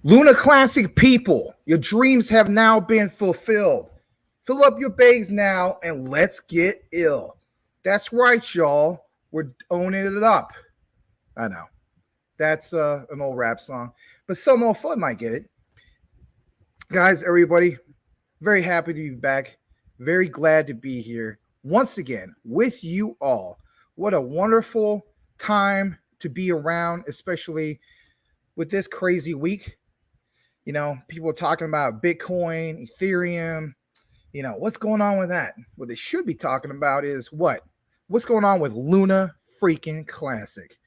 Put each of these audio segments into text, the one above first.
Luna Classic people, your dreams have now been fulfilled. Fill up your bags now and let's get ill. That's right, y'all. We're owning it up. I know. That's an old rap song, but some more fun might get it. Guys, everybody, very happy to be back. Very glad to be here once again with you all. What a wonderful time to be around, especially with this crazy week. People are talking about Bitcoin, Ethereum. What's going on with that? What they should be talking about is what's going on with Luna freaking Classic.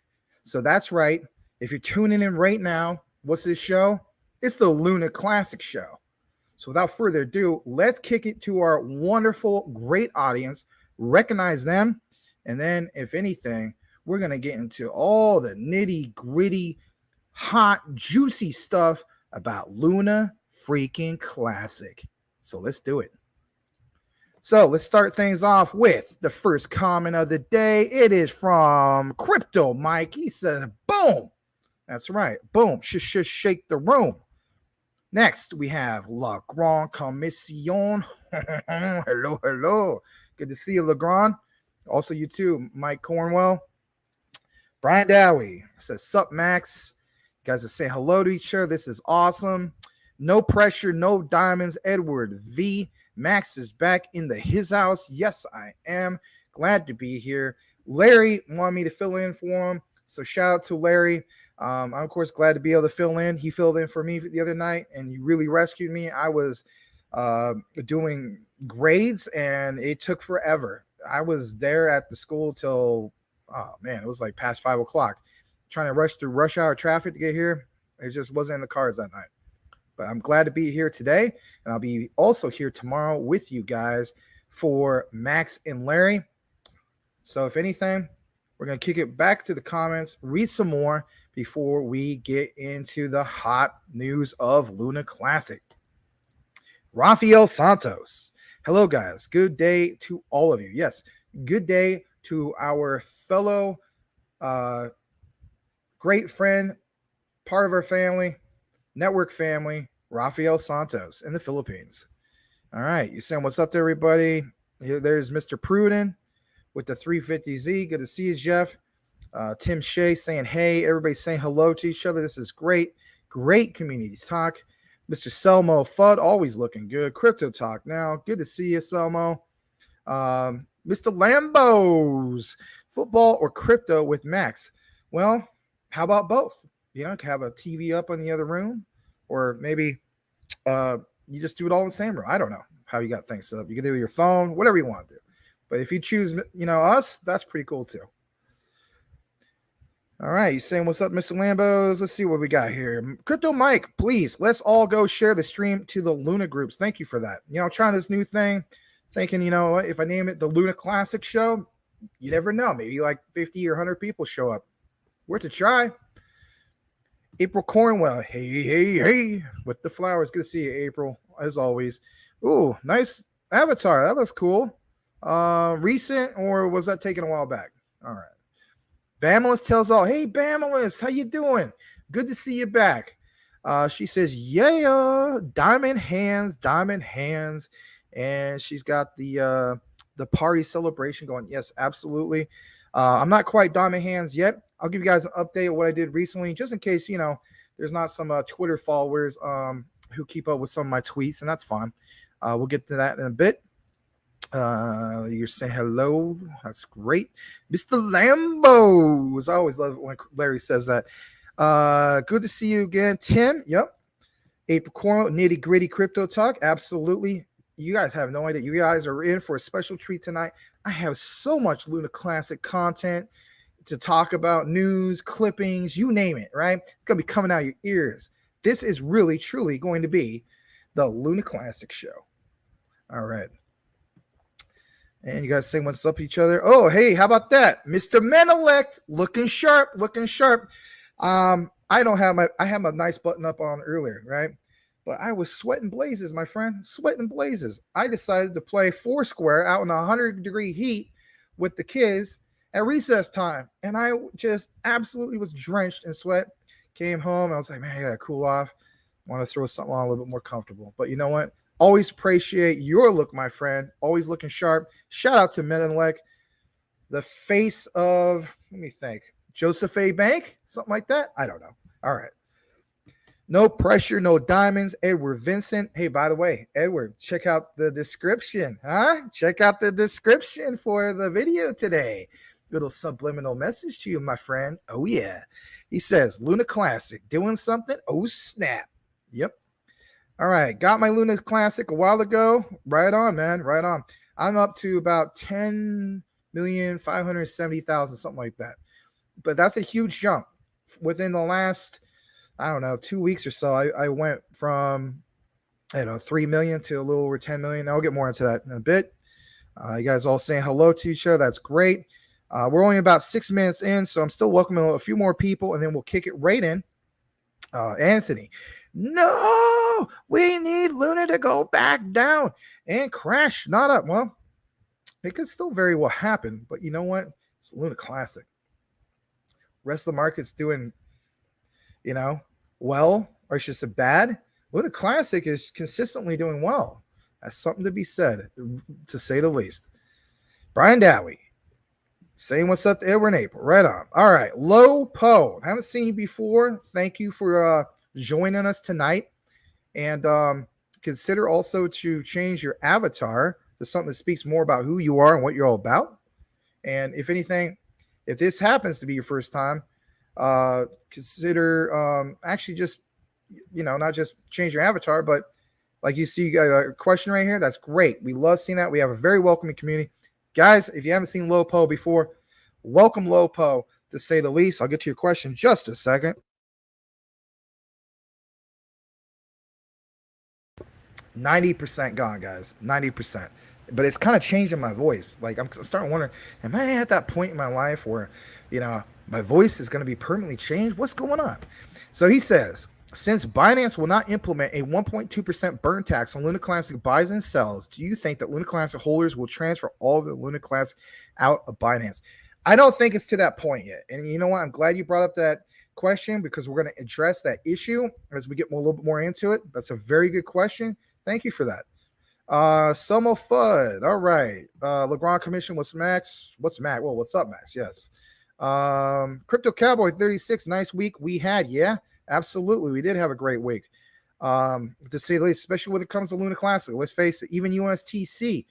So that's right. If you're tuning in right now, what's this show? It's the Luna Classic show. So without further ado, let's kick it to our wonderful, great audience, recognize them, and then, if anything, we're going to get into all the nitty gritty, hot, juicy stuff about Luna freaking Classic. So let's do it. So let's start things off with the first comment of the day. It is from Crypto Mike. He says, boom. That's right. Boom. Shake the room. Next, we have La Grande Commission. Hello. Good to see you, La Grande. Also, you too, Mike Cornwell. Brian Dowie says, sup, Max. You guys are saying hello to each other. This is awesome. No pressure, no diamonds. Edward V. Max is back in his house. Yes, I am. Glad to be here. Larry wanted me to fill in for him. So shout out to Larry. I'm, of course, glad to be able to fill in. He filled in for me the other night, and he really rescued me. I was doing grades, and it took forever. I was there at the school till, it was like past 5 o'clock. Trying to rush through rush hour traffic to get here. It just wasn't in the cards that night. But I'm glad to be here today, and I'll be also here tomorrow with you guys for Max and Larry. So if anything, we're going to kick it back to the comments, read some more before we get into the hot news of Luna Classic. Rafael Santos. Hello, guys. Good day to all of you. Yes, good day to our fellow great friend, part of our family, network family, Rafael Santos in the Philippines. All right. You saying what's up to everybody? Here, there's Mr. Pruden with the 350Z. Good to see you, Jeff. Tim Shea saying, hey, everybody saying hello to each other. This is great. Great community talk. Mr. Selmo Fudd, always looking good. Crypto talk now. Good to see you, Selmo. Mr. Lambos, football or crypto with Max? Well, how about both? Have a TV up in the other room, or maybe you just do it all in the same room. I don't know how you got things set up. You can do your phone, whatever you want to do. But if you choose, us, that's pretty cool too. All right, you saying what's up, Mr. Lambos? Let's see what we got here. Crypto Mike, please, let's all go share the stream to the Luna groups. Thank you for that. Trying this new thing, thinking, if I name it the Luna Classic Show, you never know. Maybe like 50 or 100 people show up. Worth a try. April Cornwell, hey, with the flowers. Good to see you, April, as always. Ooh, nice avatar. That looks cool. Recent, or was that taken a while back? All right. Bamelis tells all, hey, Bamelis, how you doing? Good to see you back. She says, yeah, diamond hands. And she's got the party celebration going. Yes, absolutely. I'm not quite diamond hands yet. I'll give you guys an update of what I did recently, just in case, there's not some Twitter followers who keep up with some of my tweets, and that's fine. We'll get to that in a bit. You're saying hello. That's great. Mr. Lambos. I always love it when Larry says that. Good to see you again, Tim. Yep. April Cornwell, nitty gritty crypto talk. Absolutely. You guys have no idea. You guys are in for a special treat tonight. I have so much Luna Classic content to talk about, news, clippings, you name it, right? It's going to be coming out your ears. This is really, truly going to be the Luna Classic show. All right. And you guys say what's up to each other. Oh, hey, how about that? Mr. Menelect, looking sharp. I had my nice button up on earlier, right? But I was sweating blazes, my friend, sweating blazes. I decided to play Foursquare out in 100-degree heat with the kids at recess time. And I just absolutely was drenched in sweat. Came home. I was like, man, I got to cool off. Want to throw something on a little bit more comfortable. But you know what? Always appreciate your look, my friend. Always looking sharp. Shout out to Menelik, the face of, let me think, Joseph A. Bank, something like that. I don't know. All right. No pressure, no diamonds. Edward Vinson. Hey, by the way, Edward, check out the description. Check out the description for the video today. Little subliminal message to you, my friend. Oh, yeah. He says, Luna Classic, doing something? Oh, snap. Yep. All right. Got my Luna Classic a while ago. Right on, man. Right on. I'm up to about 10,570,000, something like that. But that's a huge jump. Within the last, I don't know, 2 weeks or so, I went from, 3 million to a little over 10 million. I'll get more into that in a bit. You guys all saying hello to each other. That's great. We're only about 6 minutes in, so I'm still welcoming a few more people, and then we'll kick it right in. Anthony, no, we need Luna to go back down and crash, not up. Well, it could still very well happen, but you know what? It's Luna Classic. Rest of the market's doing, well, or it's just a bad. Luna Classic is consistently doing well. That's something to be said, to say the least. Brian Dowie saying what's up to Edward and April. Right on. All right. Low Po. Haven't seen you before. Thank you for joining us tonight. And consider also to change your avatar to something that speaks more about who you are and what you're all about. And if anything, if this happens to be your first time, consider actually just, not just change your avatar, but like you see a question right here. That's great. We love seeing that. We have a very welcoming community. Guys, if you haven't seen Lopo before, welcome Lopo, to say the least. I'll get to your question in just a second. 90% gone, guys. 90%. But it's kind of changing my voice. Like, I'm starting to wonder, am I at that point in my life where, my voice is going to be permanently changed? What's going on? So he says, since Binance will not implement a 1.2% burn tax on Luna Classic buys and sells, do you think that Luna Classic holders will transfer all their Luna Classic out of Binance? I don't think it's to that point yet. And you know what? I'm glad you brought up that question, because we're going to address that issue as we get a little bit more into it. That's a very good question. Thank you for that. Somo Fudd. All right. Legrand Commission. What's Max? What's Max? Well, what's up, Max? Yes. Crypto Cowboy 36. Nice week we had. Yeah. Absolutely. We did have a great week. To say the least, especially when it comes to Luna Classic. Let's face it, even USTC.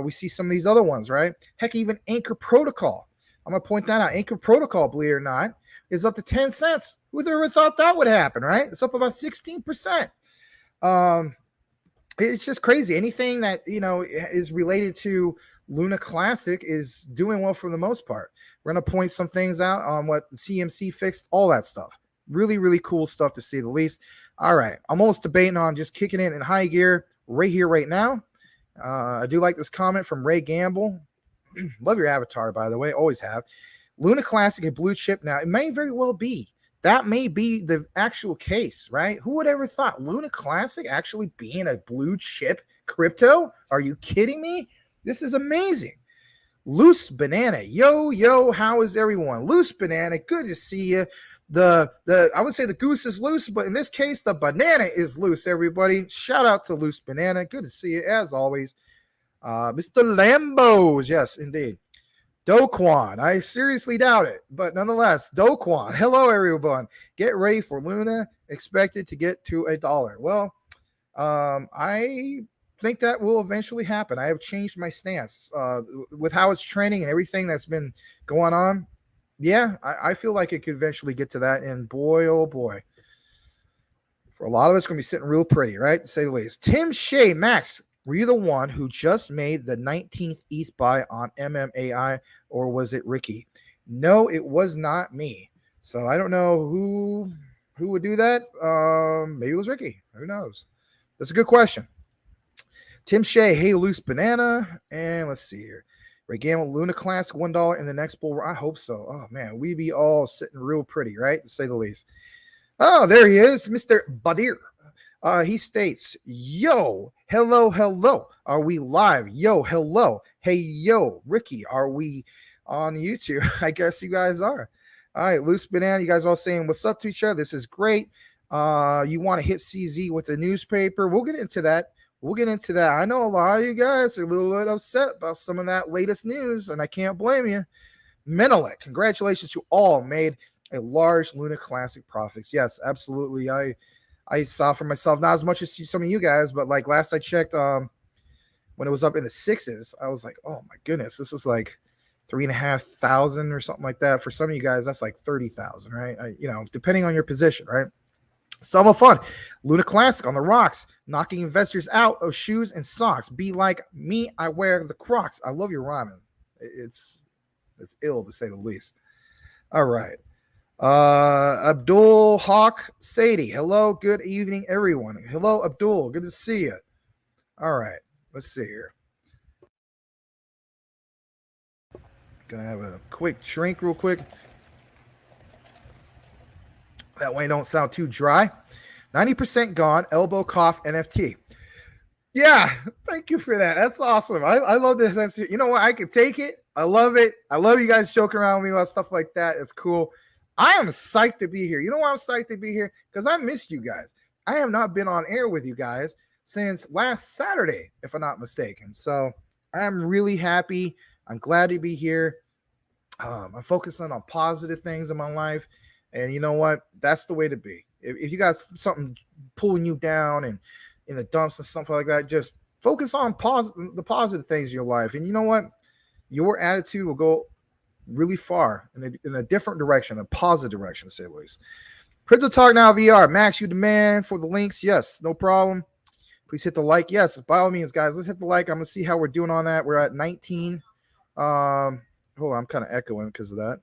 We see some of these other ones, right? Heck, even Anchor Protocol. I'm going to point that out. Anchor Protocol, believe it or not, is up to 10 cents. Who'd ever thought that would happen, right? It's up about 16%. It's just crazy. Anything that, is related to Luna Classic is doing well for the most part. We're going to point some things out on what the CMC fixed, all that stuff. Really, really cool stuff, to say the least. All right. I'm almost debating on just kicking it in high gear right here, right now. I do like this comment from Ray Gamble. Love your avatar, by the way. Always have. Luna Classic a blue chip now. It may very well be. That may be the actual case, right? Who would ever thought Luna Classic actually being a blue chip crypto? Are you kidding me? This is amazing. Loose Banana. Yo, how is everyone? Loose Banana, good to see you. I would say the goose is loose, but in this case, the banana is loose, everybody. Shout out to Loose Banana. Good to see you, as always. Mr. Lambos. Yes, indeed. Doquan. I seriously doubt it, but nonetheless, Doquan. Hello, everyone. Get ready for Luna. Expected to get to $1. Well, I think that will eventually happen. I have changed my stance with how it's trending and everything that's been going on. Yeah, I feel like it could eventually get to that. And boy, oh boy, for a lot of us, going to be sitting real pretty, right? To say the least. Tim Shea, Max, were you the one who just made the 19th ETH buy on MMAI, or was it Ricky? No, it was not me. So I don't know who would do that. Maybe it was Ricky. Who knows? That's a good question. Tim Shea, hey, Loose Banana. And let's see here. Ray Gamble, Luna Classic, $1 in the next bull. I hope so. Oh, man, we be all sitting real pretty, right? To say the least. Oh, there he is, Mr. Badir. He states, yo, hello. Are we live? Yo, hello. Hey, yo, Ricky, are we on YouTube? I guess you guys are. All right, Loose Banana, you guys all saying what's up to each other. This is great. You want to hit CZ with the newspaper. We'll get into that. I know a lot of you guys are a little bit upset about some of that latest news, and I can't blame you. Menelik, congratulations to all made a large Luna Classic profits. Yes, absolutely. I saw for myself, not as much as some of you guys, but like last I checked, when it was up in the sixes, I was like, oh my goodness, this is like 3,500 or something like that. For some of you guys, that's like 30,000, right? Depending on your position, right? Some of fun. Luna Classic on the rocks, knocking investors out of shoes and socks. Be like me, I wear the Crocs. I love your rhyming. It's ill to say the least. All right. Abdul Hawk Sadie. Hello, good evening, everyone. Hello, Abdul. Good to see you. All right. Let's see here. Gonna have a quick drink real quick. That way don't sound too dry. 90% gone, elbow cough NFT. Yeah, thank you for that. That's awesome. I love this. You know what? I can take it. I love it. I love you guys joking around with me about stuff like that. It's cool. I am psyched to be here. You know why I'm psyched to be here? Because I missed you guys. I have not been on air with you guys since last Saturday, if I'm not mistaken. So I'm really happy. I'm glad to be here. I'm focusing on positive things in my life. And you know what? That's the way to be. If you got something pulling you down and in the dumps and stuff like that, just focus on the positive things in your life. And you know what? Your attitude will go really far in a different direction, a positive direction, to say the least. Crypto Talk Now VR. Max, you demand for the links? Yes, no problem. Please hit the like. Yes, by all means, guys, let's hit the like. I'm going to see how we're doing on that. We're at 19. Hold on, I'm kind of echoing because of that.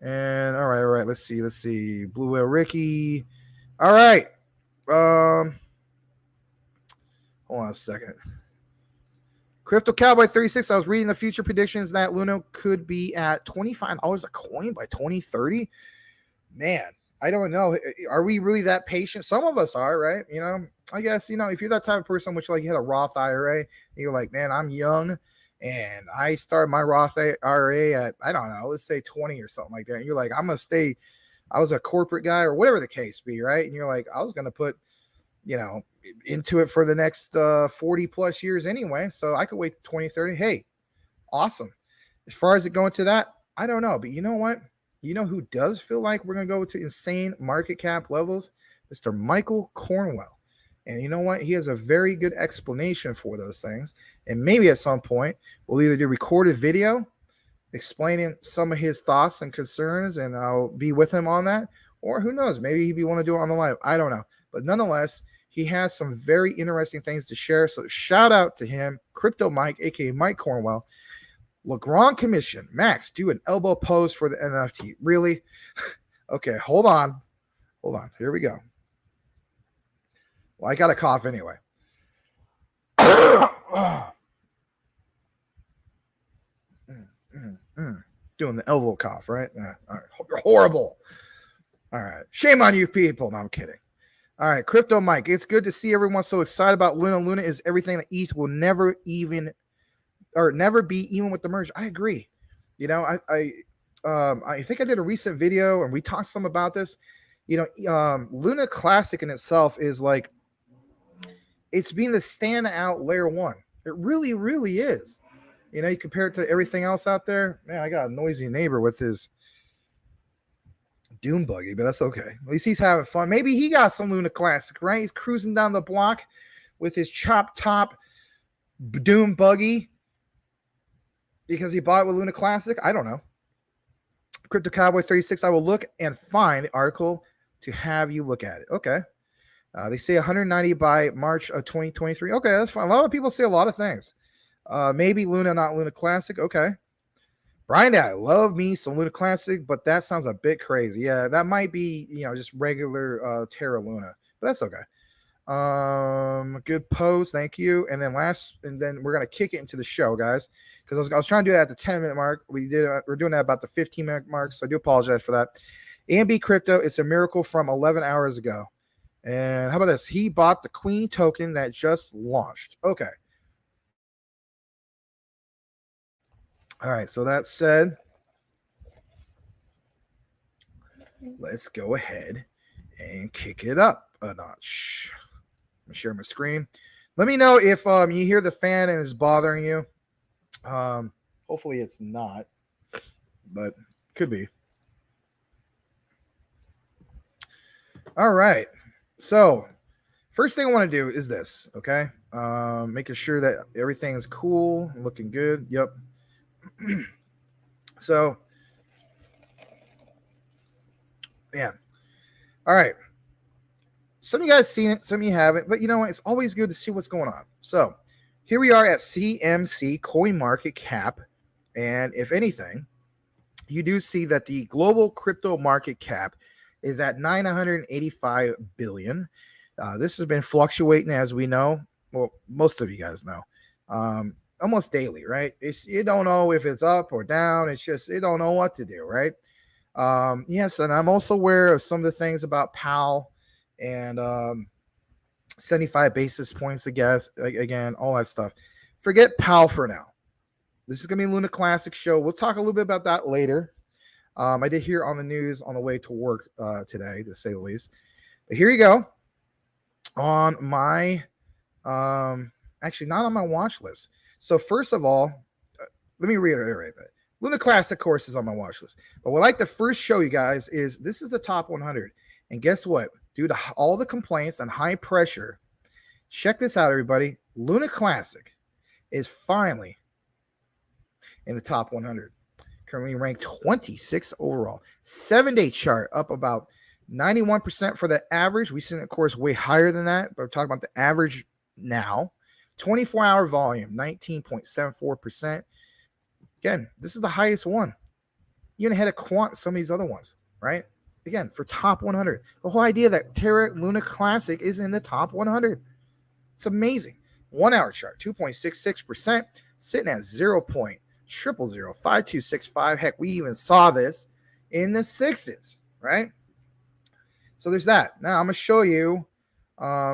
And all right. Let's see. Blue Whale Ricky. All right. Hold on a second. Crypto Cowboy 36. I was reading the future predictions that Luna could be at $25 a coin by 2030. Man, I don't know. Are we really that patient? Some of us are, right? I guess, if you're that type of person, which like you had a Roth IRA, and you're like, man, I'm young and I started my Roth IRA at, I don't know, let's say 20 or something like that. And you're like, I'm going to stay, I was a corporate guy or whatever the case be, right? And you're like, I was going to put, into it for the next 40 plus years anyway. So I could wait to 2030. Hey, awesome. As far as it going to that, I don't know. But you know what? You know who does feel like we're going to go to insane market cap levels? Mr. Michael Cornwell. And you know what? He has a very good explanation for those things. And maybe at some point, we'll either do recorded video explaining some of his thoughts and concerns, and I'll be with him on that. Or who knows? Maybe he'd want to do it on the live. I don't know. But nonetheless, he has some very interesting things to share. So shout out to him, Crypto Mike, aka Mike Cornwell. Legrand Commission. Max, do an elbow pose for the NFT. Really? Okay, hold on. Here we go. Well, I got a cough anyway. Doing the elbow cough, right? All right. You're horrible. All right. Shame on you people. No, I'm kidding. All right. Crypto Mike. It's good to see everyone so excited about Luna. Luna is everything that ETH will never be, even with the merge. I agree. I think I did a recent video and we talked some about this. Luna Classic in itself is like, it's being the standout layer one. It really, really is. You compare it to everything else out there. Man, I got a noisy neighbor with his Doom buggy, but that's okay. At least he's having fun. Maybe he got some Luna Classic, right? He's cruising down the block with his chop top Doom buggy because he bought it with Luna Classic. I don't know. Crypto Cowboy 36. I will look and find the article to have you look at it. Okay. They say 190 by March of 2023. Okay, that's fine. A lot of people say a lot of things. Maybe Luna, not Luna Classic. Okay. Brian, I love me some Luna Classic, but that sounds a bit crazy. Yeah, that might be, just regular Terra Luna, but that's okay. Good post. Thank you. And then we're going to kick it into the show, guys, because I was trying to do that at the 10-minute mark. We're doing that about the 15-minute mark. So I do apologize for that. AMB Crypto, it's a miracle from 11 hours ago. And how about this? He bought the Queen token that just launched. Okay. All right. So that said, let's go ahead and kick it up a notch. I'm gonna share my screen. Let me know if you hear the fan and it's bothering you. Hopefully it's not, but could be. All right. So first thing I want to do is this, okay? Making sure that everything is cool, looking good. Yep. So, yeah. All right. Some of you guys seen it, some of you haven't, but you know what? It's always good to see what's going on. So here we are at CMC Coin Market Cap. And if anything, you do see that the global crypto market cap is at 985 billion. This has been fluctuating, as we know. Well, most of you guys know, almost daily, right? You don't know if it's up or down. It's just you don't know what to do, right? Yes, and I'm also aware of some of the things about PAL and 75 basis points, I guess. Again, all that stuff. Forget PAL for now. This is going to be a Luna Classic show. We'll talk a little bit about that later. I did hear on the news on the way to work today, to say the least. But here you go. On my, actually not on my watch list. So first of all, let me reiterate that. Luna Classic course is on my watch list. But what I'd like to first show you guys is this is the top 100. And guess what? Due to all the complaints and high pressure, check this out, everybody. Luna Classic is finally in the top 100. Currently ranked 26 overall. 7-day chart up about 91% for the average. We've seen, of course, way higher than that, but we're talking about the average now. 24-hour volume, 19.74%. Again, this is the highest one. Even ahead of Quant, some of these other ones, right? Again, for top 100. The whole idea that Terra Luna Classic is in the top 100. It's amazing. 1 hour chart, 2.66%, sitting at 0.0005265. Heck, we even saw this in the sixes, right? So there's that. Now I'm going to show you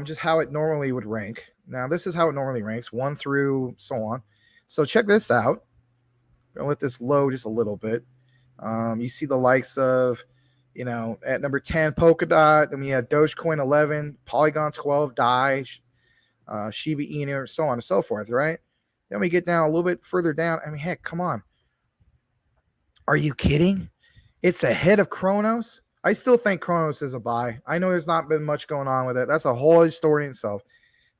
just how it normally would rank. Now this is how it normally ranks, 1 through so on. So check this out. I'm going to let this load just a little bit. You see the likes of, at number 10, Polkadot. Then we have Dogecoin 11, Polygon 12, DAI, Shiba Inu, so on and so forth, right? Then we get down a little bit further down. I mean, heck, come on. Are you kidding? It's ahead of Kronos. I still think Kronos is a buy. I know there's not been much going on with it. That's a whole story in itself.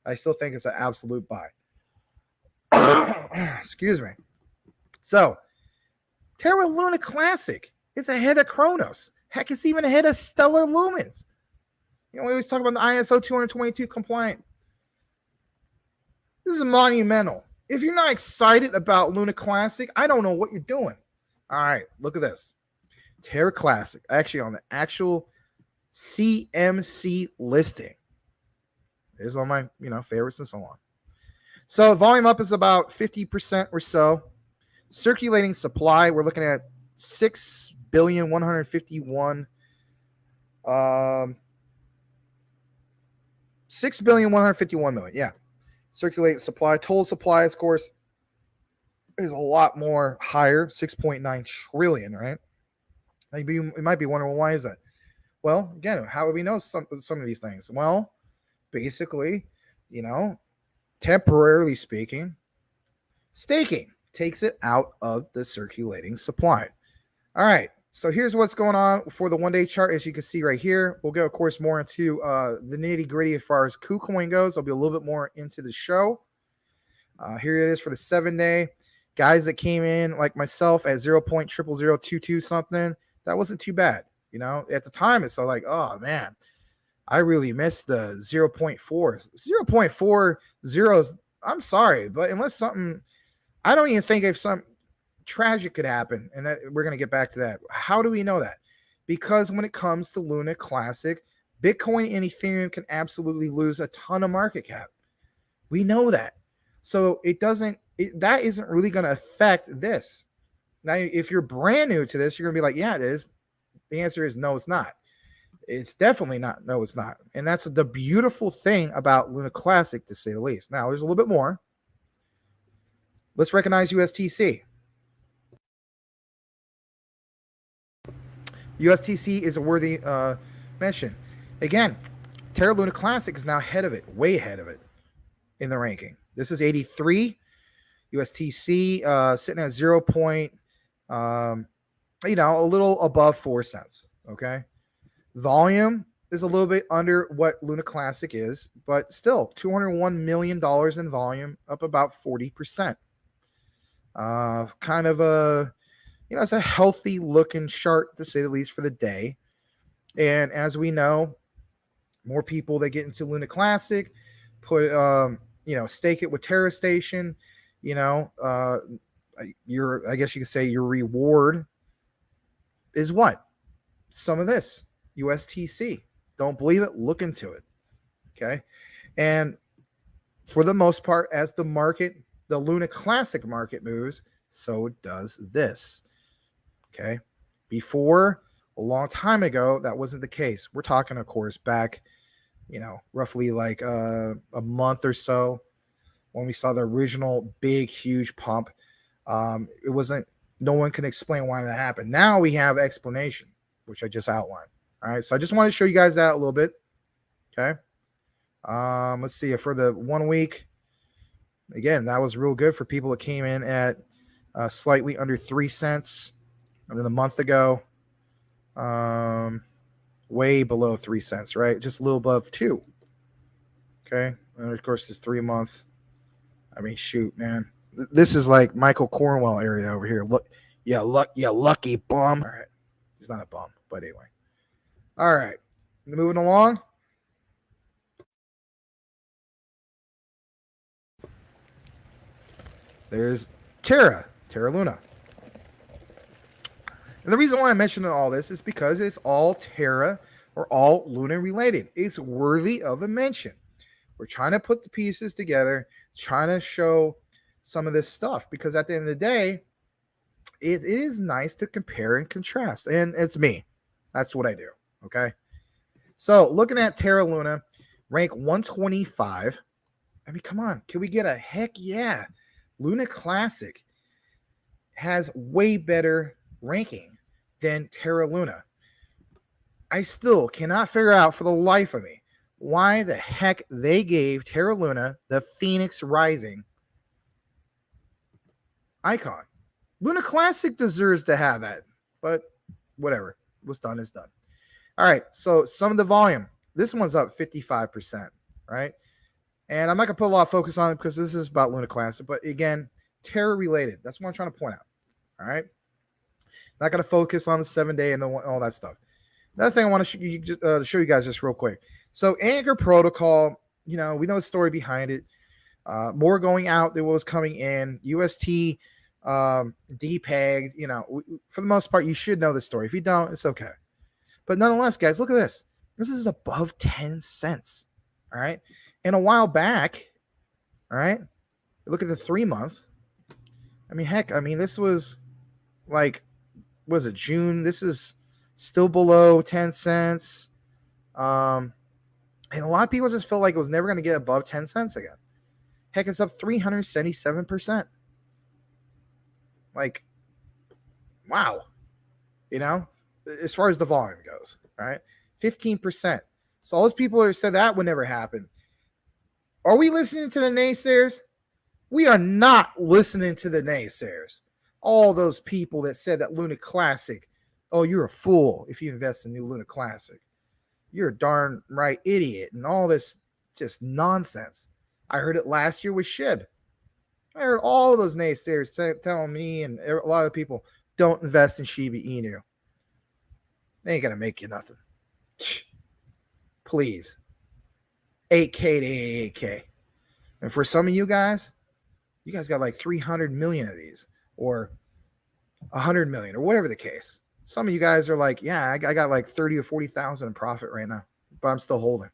I still think it's an absolute buy. Excuse me. So, Terra Luna Classic is ahead of Kronos. Heck, it's even ahead of Stellar Lumens. We always talk about the ISO 222 compliant. This is monumental. If you're not excited about Luna Classic, I don't know what you're doing. All right, look at this. Terra Classic, actually on the actual CMC listing. It is on my, favorites and so on. So volume up is about 50% or so. Circulating supply, we're looking at 6,151,000,000. 6,151,000,000. Yeah. Circulating supply. Total supply, of course, is a lot more higher, 6.9 trillion, right? You might be wondering, why is that? Well, again, how do we know some of these things? Well, basically, temporarily speaking, staking takes it out of the circulating supply. All right, so here's what's going on for the 1-day chart. As you can see right here, we'll go, of course, more into the nitty gritty as far as KuCoin goes. I'll be a little bit more into the show. Here it is for the 7-day. Guys that came in like myself at 0.00022 something, that wasn't too bad. At the time, it's like, oh man, I really missed the 0.4. 0.40. I'm sorry, but unless something, I don't even think if some tragic could happen, and that we're going to get back to that. How do we know that? Because when it comes to Luna Classic, Bitcoin and Ethereum can absolutely lose a ton of market cap. We know that. So that isn't really going to affect this. Now, if you're brand new to this, you're going to be like, yeah, it is. The answer is no, it's not. It's definitely not. No, it's not. And that's the beautiful thing about Luna Classic, to say the least. Now, there's a little bit more. Let's recognize USTC. USTC is a worthy mention. Again, Terra Luna Classic is now ahead of it, way ahead of it in the ranking. This is 83 USTC, sitting at 0. A little above 4 cents. Okay. Volume is a little bit under what Luna Classic is, but still $201 million in volume, up about 40%. Kind of it's a healthy looking chart to say the least for the day. And as we know, more people that get into Luna Classic put, stake it with Terra Station, I guess you could say your reward is what? Some of this USTC. Don't believe it? Look into it. Okay. And for the most part, as the Luna Classic market moves, so does this. Okay. Before, a long time ago, that wasn't the case. We're talking, of course, back, roughly like a month or so when we saw the original big, huge pump. It wasn't, no one can explain why that happened. Now we have explanation, which I just outlined. All right. So I just want to show you guys that a little bit. Okay. Let's see. For the 1 week, again, that was real good for people that came in at slightly under 3 cents. And then a month ago, way below 3 cents, right? Just a little above 2. Okay. And of course, this 3 month. I mean, shoot, man. This is like Michael Cornwell area over here. Look, you lucky bum. All right. He's not a bum, but anyway. All right. Moving along. There's Terra Luna. And the reason why I mentioned all this is because it's all Terra or all Luna related. It's worthy of a mention. We're trying to put the pieces together, trying to show some of this stuff, because at the end of the day, it is nice to compare and contrast. And it's me. That's what I do. Okay. So looking at Terra Luna, rank 125. I mean, come on. Can we get a heck yeah? Luna Classic has way better ranking than Terra Luna. I still cannot figure out for the life of me why the heck they gave Terra Luna the Phoenix Rising icon. Luna Classic deserves to have that, but whatever. What's done is done. All right, so some of the volume. This one's up 55%, right? And I'm not going to put a lot of focus on it because this is about Luna Classic, but again, Terra related. That's what I'm trying to point out. All right. Not going to focus on the 7-day and all that stuff. Another thing I want to show you guys just real quick. So Anchor Protocol, we know the story behind it. More going out than what was coming in. UST, DPEG, for the most part, you should know the story. If you don't, it's okay. But nonetheless, guys, look at this. This is above 10 cents. All right. And a while back, all right, look at the 3 month. I mean, heck, this was like, was it June? This is still below 10 cents. And a lot of people just felt like it was never going to get above 10 cents again. Heck, it's up 377%. Like, wow. As far as the volume goes, right? 15%. So all those people who said that would never happen. Are we listening to the naysayers? We are not listening to the naysayers. All those people that said that Luna Classic, oh, you're a fool if you invest in new Luna Classic. You're a darn right idiot, and all this just nonsense. I heard it last year with SHIB. I heard all of those naysayers telling me and a lot of people, don't invest in Shiba Inu. They ain't going to make you nothing. Please. 8K to 8K. And for some of you guys got like 300 million of these or 100 million or whatever the case. Some of you guys are like, yeah, I got like 30 or 40,000 in profit right now, but I'm still holding.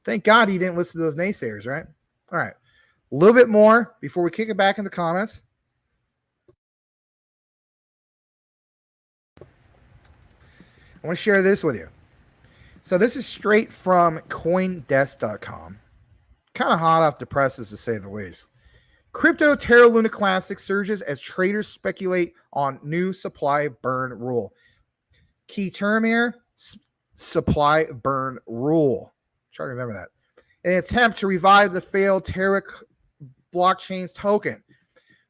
Thank God you didn't listen to those naysayers, right? All right. A little bit more before we kick it back in the comments. I want to share this with you. So this is straight from CoinDesk.com. Kind of hot off the presses, to say the least. Crypto Terra Luna Classic surges as traders speculate on new supply burn rule. Key term here, supply burn rule. Try to remember that. In an attempt to revive the failed Terra blockchain's token,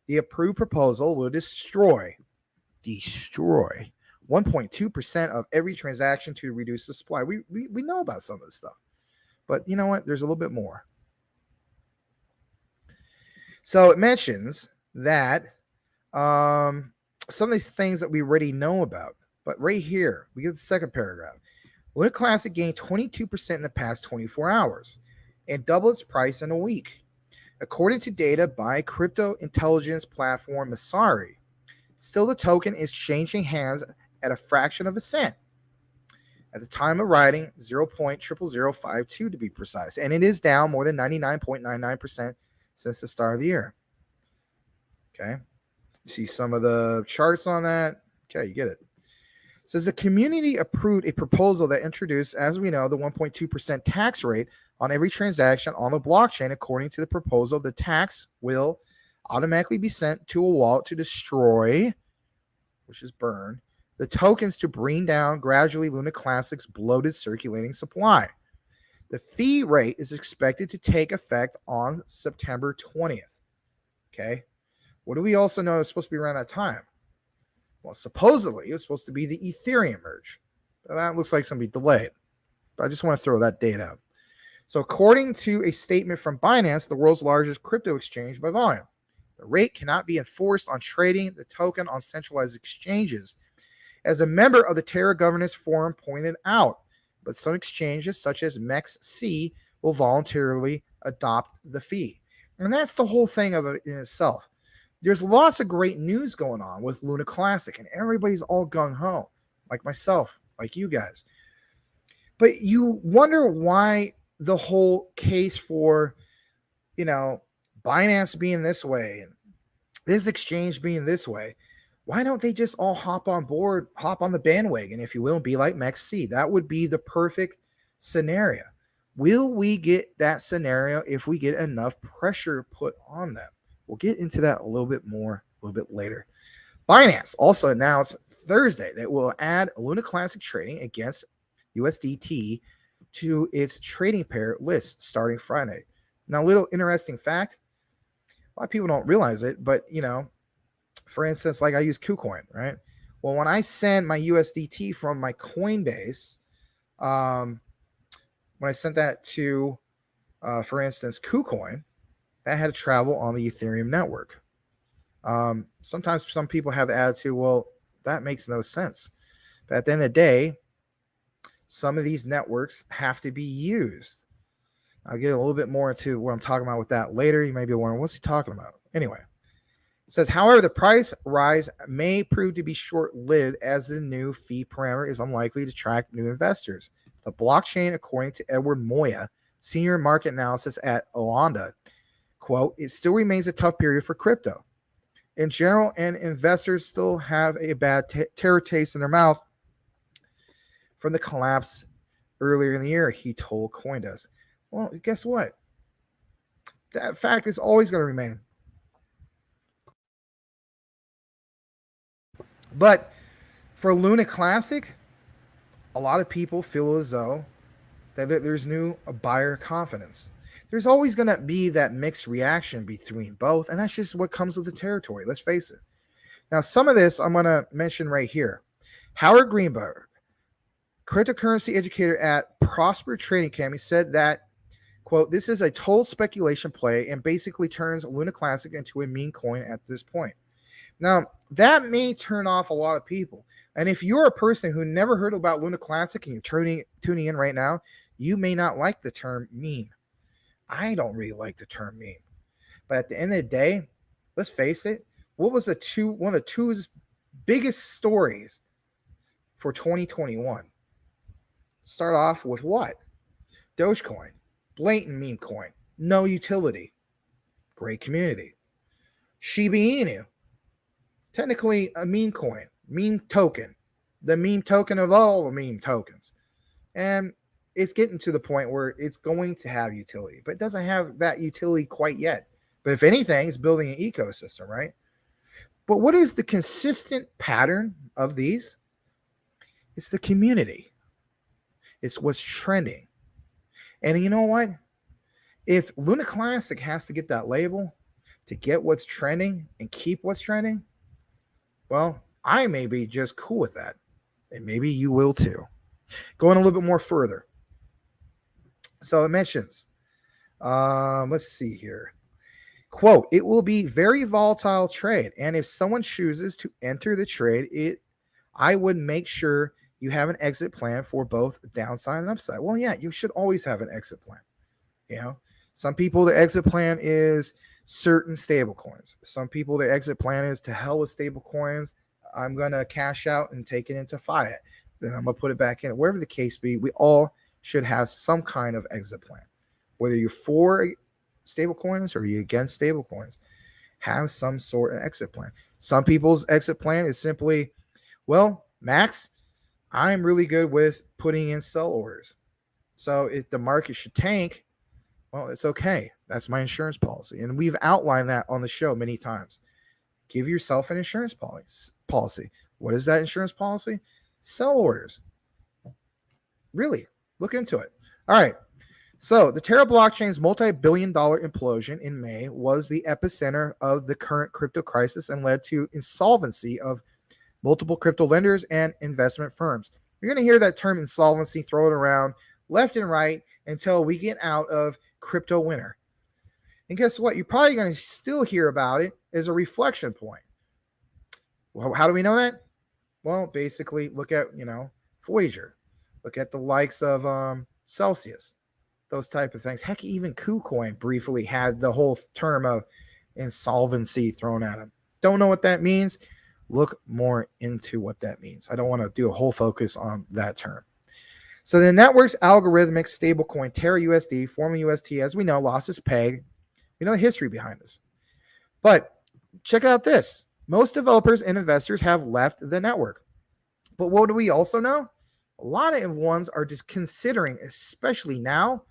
the approved proposal will destroy 1.2% of every transaction to reduce the supply. We know about some of this stuff, but you know what? There's a little bit more. So it mentions that some of these things that we already know about, but right here, we get the second paragraph. Luna Classic gained 22% in the past 24 hours and doubled its price in a week. According to data by crypto intelligence platform Masari, still the token is changing hands at a fraction of a cent. At the time of writing, 0.00052 to be precise, and it is down more than 99.99% since the start of the year. Okay, you see some of the charts on that. Okay, you get it. It says the community approved a proposal that introduced, as we know, the 1.2% tax rate on every transaction on the blockchain. According to the proposal, the tax will automatically be sent to a wallet to destroy, which is burn, the tokens to bring down gradually Luna Classic's bloated circulating supply. The fee rate is expected to take effect on September 20th. Okay. What do we also know is supposed to be around that time? Well, supposedly it's supposed to be the Ethereum merge. That looks like something delayed, but I just want to throw that data out. So according to a statement from Binance, the world's largest crypto exchange by volume, the rate cannot be enforced on trading the token on centralized exchanges, as a member of the Terra Governance Forum pointed out, but some exchanges such as MEXC will voluntarily adopt the fee. And that's the whole thing of it in itself. There's lots of great news going on with Luna Classic, and everybody's all gung-ho, like myself, like you guys. But you wonder why the whole case for, Binance being this way and this exchange being this way, why don't they just all hop on board, hop on the bandwagon, if you will, and be like MEXC? That would be the perfect scenario. Will we get that scenario if we get enough pressure put on them? We'll get into that a little bit more, a little bit later. Binance also announced Thursday that it will add Luna Classic trading against USDT to its trading pair list starting Friday. Now, a little interesting fact. A lot of people don't realize it, but, for instance, like I use KuCoin, right? Well, when I send my USDT from my Coinbase, when I sent that to, for instance, KuCoin, that had to travel on the Ethereum network. Sometimes some people have the attitude, well, that makes no sense. But at the end of the day, some of these networks have to be used. I'll get a little bit more into what I'm talking about with that later. You may be wondering, what's he talking about? Anyway, it says, however, the price rise may prove to be short-lived as the new fee parameter is unlikely to attract new investors. The blockchain, according to Edward Moya, senior market analysis at Oanda, quote, it still remains a tough period for crypto in general, and investors still have a bad terror taste in their mouth from the collapse earlier in the year, he told CoinDesk. Well, guess what? That fact is always going to remain. But for Luna Classic, a lot of people feel as though that there's new buyer confidence. There's always going to be that mixed reaction between both, and that's just what comes with the territory. Let's face it. Now, some of this I'm going to mention right here. Howard Greenberg, cryptocurrency educator at Prosper Trading Academy, said that, quote, this is a total speculation play and basically turns Luna Classic into a meme coin at this point. Now, that may turn off a lot of people. And if you're a person who never heard about Luna Classic and you're tuning in right now, you may not like the term meme. I don't really like the term meme. But at the end of the day, let's face it, what was one of the two biggest stories for 2021? Start off with what? Dogecoin, blatant meme coin, no utility, great community. Shiba Inu, technically a meme coin, meme token, the meme token of all the meme tokens. And it's getting to the point where it's going to have utility, but it doesn't have that utility quite yet. But if anything, it's building an ecosystem, right? But what is the consistent pattern of these? It's the community. It's what's trending. And you know what? If Luna Classic has to get that label to get what's trending and keep what's trending, well, I may be just cool with that. And maybe you will too. Going a little bit more further. So it mentions, let's see here. Quote, it will be very volatile trade. And if someone chooses to enter the trade, I would make sure you have an exit plan for both downside and upside. Well, yeah, you should always have an exit plan. You know, some people, the exit plan is certain stable coins. Some people, the exit plan is to hell with stable coins. I'm going to cash out and take it into fiat. Then I'm going to put it back in. Wherever the case be, we all should have some kind of exit plan. Whether you're for stable coins or you're against stable coins, have some sort of exit plan. Some people's exit plan is simply, well, Max, I'm really good with putting in sell orders. So if the market should tank, well, it's okay. That's my insurance policy. And we've outlined that on the show many times. Give yourself an insurance policy. What is that insurance policy? Sell orders. Really, look into it. All right. So the Terra blockchain's multi-billion-dollar implosion in May was the epicenter of the current crypto crisis and led to insolvency of multiple crypto lenders and investment firms. You're going to hear that term insolvency thrown around left and right until we get out of crypto winter. And guess what? You're probably going to still hear about it as a reflection point. Well, how do we know that? Well, basically, look at, Voyager. Look at the likes of Celsius. Those type of things. Heck, even KuCoin briefly had the whole term of insolvency thrown at him. Don't know what that means? Look more into what that means. I don't want to do a whole focus on that term. So the network's algorithmic stablecoin Terra USD, formerly UST, as we know, lost its peg. We know the history behind this. But check out this. Most developers and investors have left the network. But what do we also know? A lot of ones are just considering, especially now,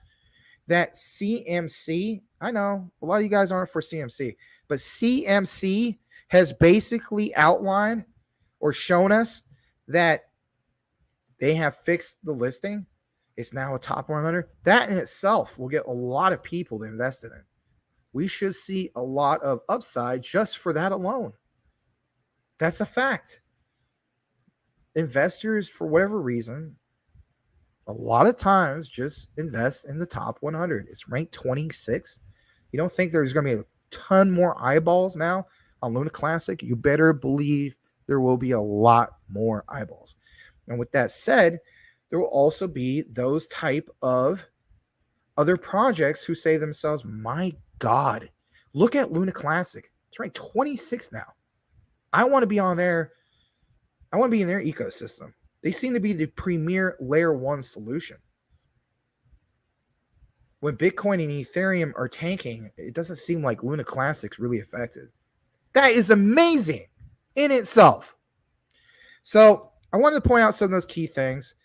that CMC, I know a lot of you guys aren't for CMC, but CMC has basically outlined or shown us that they have fixed the listing. It's now a top 100. That in itself will get a lot of people to invest in it. We should see a lot of upside just for that alone. That's a fact. Investors, for whatever reason, a lot of times just invest in the top 100. It's ranked 26. You don't think there's going to be a ton more eyeballs now on Luna Classic? You better believe there will be a lot more eyeballs. And with that said, there will also be those type of other projects who say to themselves, my God, look at Luna Classic. It's ranked 26 now. I want to be on there. I want to be in their ecosystem. They seem to be the premier layer 1 solution. When Bitcoin and Ethereum are tanking, it doesn't seem like Luna Classic's really affected. That is amazing in itself. So I wanted to point out some of those key things.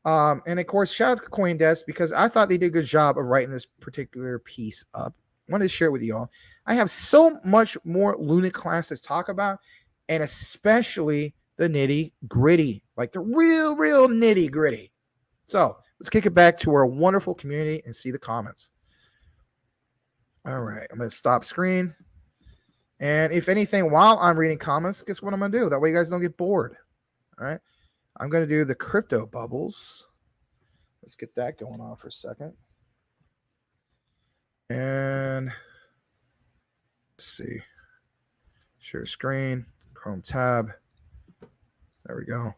And of course, shout out to CoinDesk because I thought they did a good job of writing this particular piece up. I wanted to share it with you all. I have so much more Luna Classic to talk about, and especially the nitty gritty, like the real nitty gritty. So let's kick it back to our wonderful community and see the comments. All right, I'm going to stop screen. And if anything, while I'm reading comments, guess what I'm going to do? That way you guys don't get bored. All right, I'm going to do the crypto bubbles. Let's get that going on for a second. And let's see. Share screen, Chrome tab. There we go.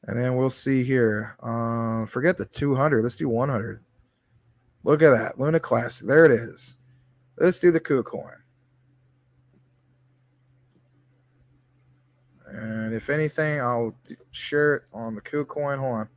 And then we'll see here. Forget the 200. Let's do 100. Look at that. Luna Classic. There it is. Let's do the KuCoin. And if anything, I'll share it on the KuCoin. Hold on.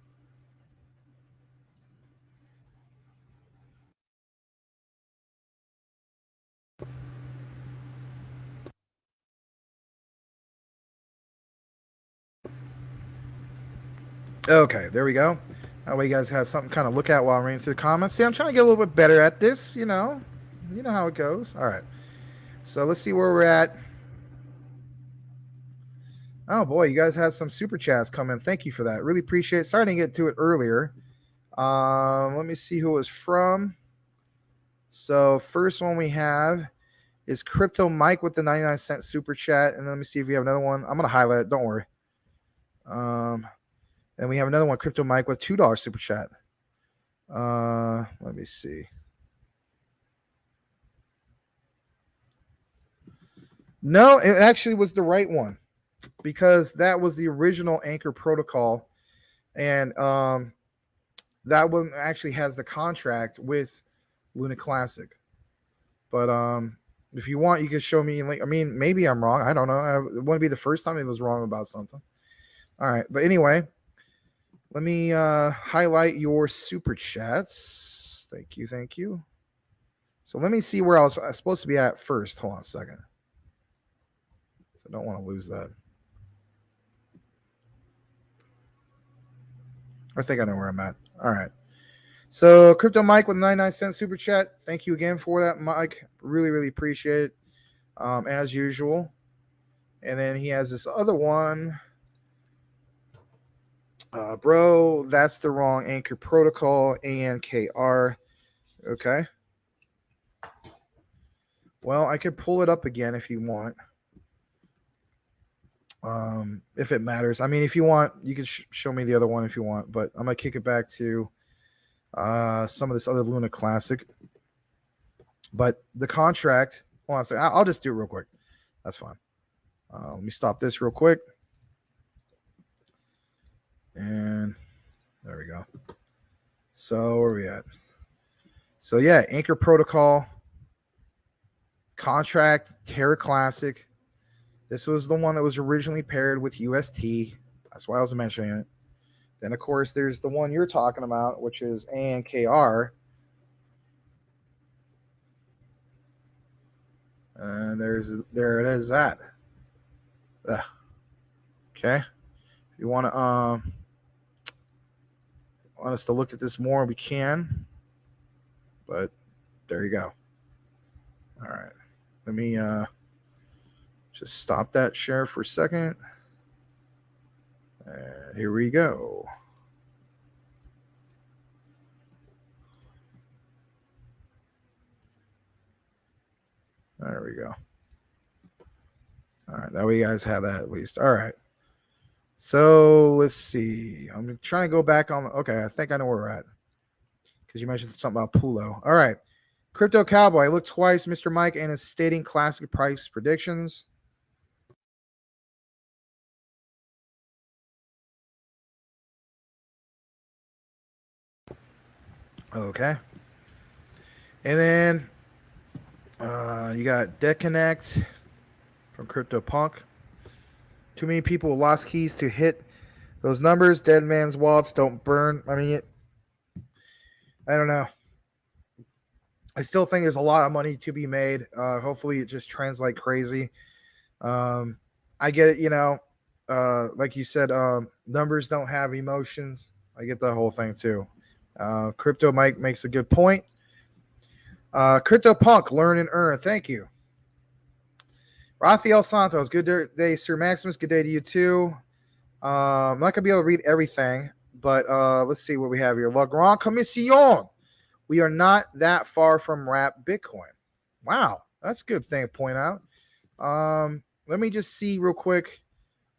Okay, there we go. That way you guys have something kind of look at while I'm reading through the comments. See, I'm trying to get a little bit better at this, you know how it goes. All right. So let's see where we're at. Oh boy, you guys had some super chats come in. Thank you for that. Really appreciate it. Sorry I didn't get to it earlier. Let me see who it's from. So first one we have is Crypto Mike with the 99-cent super chat. And let me see if we have another one. I'm going to highlight it. Don't worry. And we have another one, Crypto Mike with $2 super chat. Let me see. No, it actually was the right one because that was the original Anchor protocol. And that one actually has the contract with Luna Classic. But if you want, you can show me. I mean, maybe I'm wrong. I don't know. It wouldn't be the first time it was wrong about something. All right. But anyway, let me highlight your super chats. Thank you. Thank you. So let me see where I was supposed to be at first. Hold on a second. So I don't want to lose that. I think I know where I'm at. All right. So Crypto Mike with 99-cent super chat. Thank you again for that, Mike. Really, really appreciate it. As usual. And then he has this other one. Bro, that's the wrong Anchor protocol, ANKR. Okay. Well, I could pull it up again if you want. If it matters. I mean, if you want, you can show me the other one if you want, but I'm going to kick it back to some of this other Luna Classic. But the contract, hold on a second. I'll just do it real quick. That's fine. Let me stop this real quick. And there we go. So where are we at? So yeah, Anchor Protocol, contract, Terra Classic. This was the one that was originally paired with UST. That's why I was mentioning it. Then, of course, there's the one you're talking about, which is ANKR. And there it is. That. Okay. If you want us to look at this more, we can. But there you go. All right. Let me just stop that share for a second. And here we go. There we go. All right. That way you guys have that at least. All right. So let's see. I'm trying to go back on. Okay. I think I know where we're at. Because you mentioned something about Pulo. All right. Crypto Cowboy. Look twice, Mr. Mike, and is stating classic price predictions. Okay. And then you got Debt Connect from CryptoPunk. Too many people lost keys to hit those numbers. Dead man's wallets don't burn. I mean, I don't know. I still think there's a lot of money to be made. Hopefully it just trends like crazy. I get it, like you said, numbers don't have emotions. I get that whole thing too. Crypto Mike makes a good point. CryptoPunk, learn and earn. Thank you. Rafael Santos, good day, Sir Maximus. Good day to you too. I'm not going to be able to read everything, but let's see what we have here. La Grande Commission. We are not that far from wrap Bitcoin. Wow, that's a good thing to point out. Let me just see real quick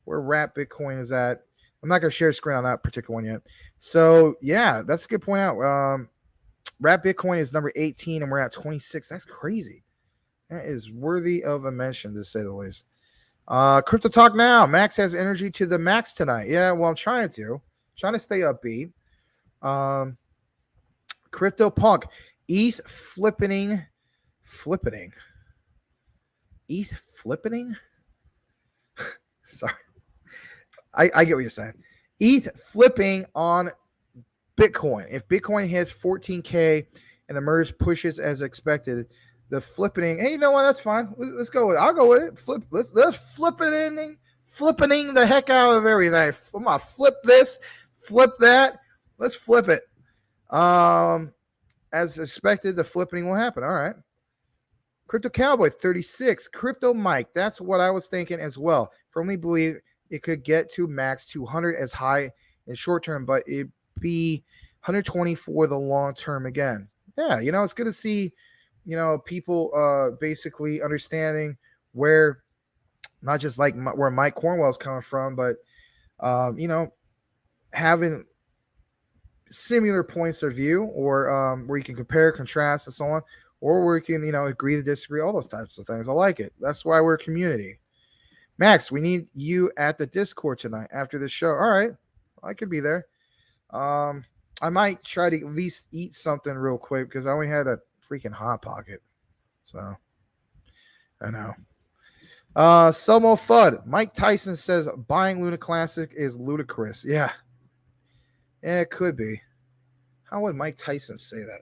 where wrap Bitcoin is at. I'm not going to share screen on that particular one yet. So, yeah, that's a good point out. Wrap Bitcoin is number 18, and we're at 26. That's crazy. That is worthy of a mention, to say the least. Crypto Talk Now. Max has energy to the max tonight. Yeah, well, I'm trying to stay upbeat. Crypto Punk. ETH flippening. ETH flippening? Sorry. I get what you're saying. ETH flipping on Bitcoin. If Bitcoin hits 14K and the merge pushes as expected, the flipping. Hey, you know what? That's fine. Let's go with it. I'll go with it. Let's flipping the heck out of everything. I'm gonna flip this, flip that. Let's flip it. As expected, the flipping will happen. All right. Crypto Cowboy 36. Crypto Mike. That's what I was thinking as well. Firmly believe it could get to max 200 as high in short term, but it be 120 for the long term again. Yeah, it's good to see, people basically understanding where, not just like where Mike Cornwell's coming from, but having similar points of view, or where you can compare, contrast, and so on, or where you can, agree to disagree, all those types of things. I like it. That's why we're a community. Max, we need you at the Discord tonight after the show. All right, I could be there. I might try to at least eat something real quick because I only had a freaking Hot Pocket. So I know. Selmo Fudd. Mike Tyson says buying Luna Classic is ludicrous. Yeah, it could be. How would Mike Tyson say that?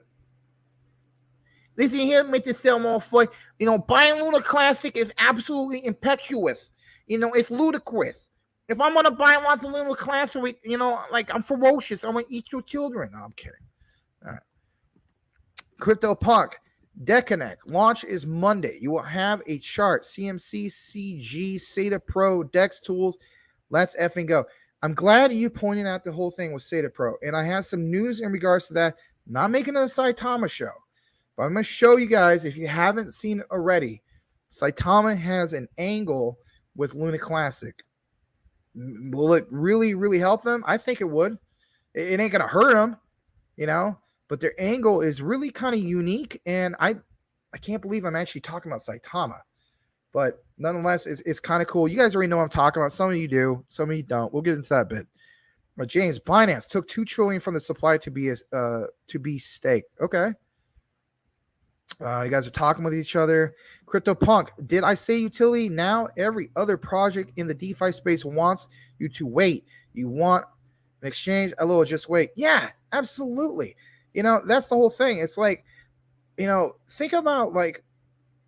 Listen here, Mr. Selmo Fudd. Buying Luna Classic is absolutely impetuous. It's ludicrous. If I'm gonna buy lots of Luna Classic, like I'm ferocious. I'm gonna eat your children. No, I'm kidding. All right. Crypto Punk. Deconnect launch is Monday. You will have a chart, CMC, CG, SATA Pro, DEX tools. Let's effing go. I'm glad you pointed out the whole thing with SATA Pro, and I have some news in regards to that. Not making it a Saitama show, but I'm going to show you guys, if you haven't seen it already, Saitama has an angle with Luna Classic. Will it really, really help them? I think it would. It ain't going to hurt them, but their angle is really kind of unique, and I can't believe I'm actually talking about Saitama. But nonetheless, it's kind of cool. You guys already know what I'm talking about. Some of you do, some of you don't. We'll get into that bit. But James, Binance took $2 trillion from the supply to be staked. Okay. You guys are talking with each other. CryptoPunk, did I say utility? Now every other project in the DeFi space wants you to wait. You want an exchange? Hello, just wait. Yeah, absolutely. That's the whole thing. It's like, think about like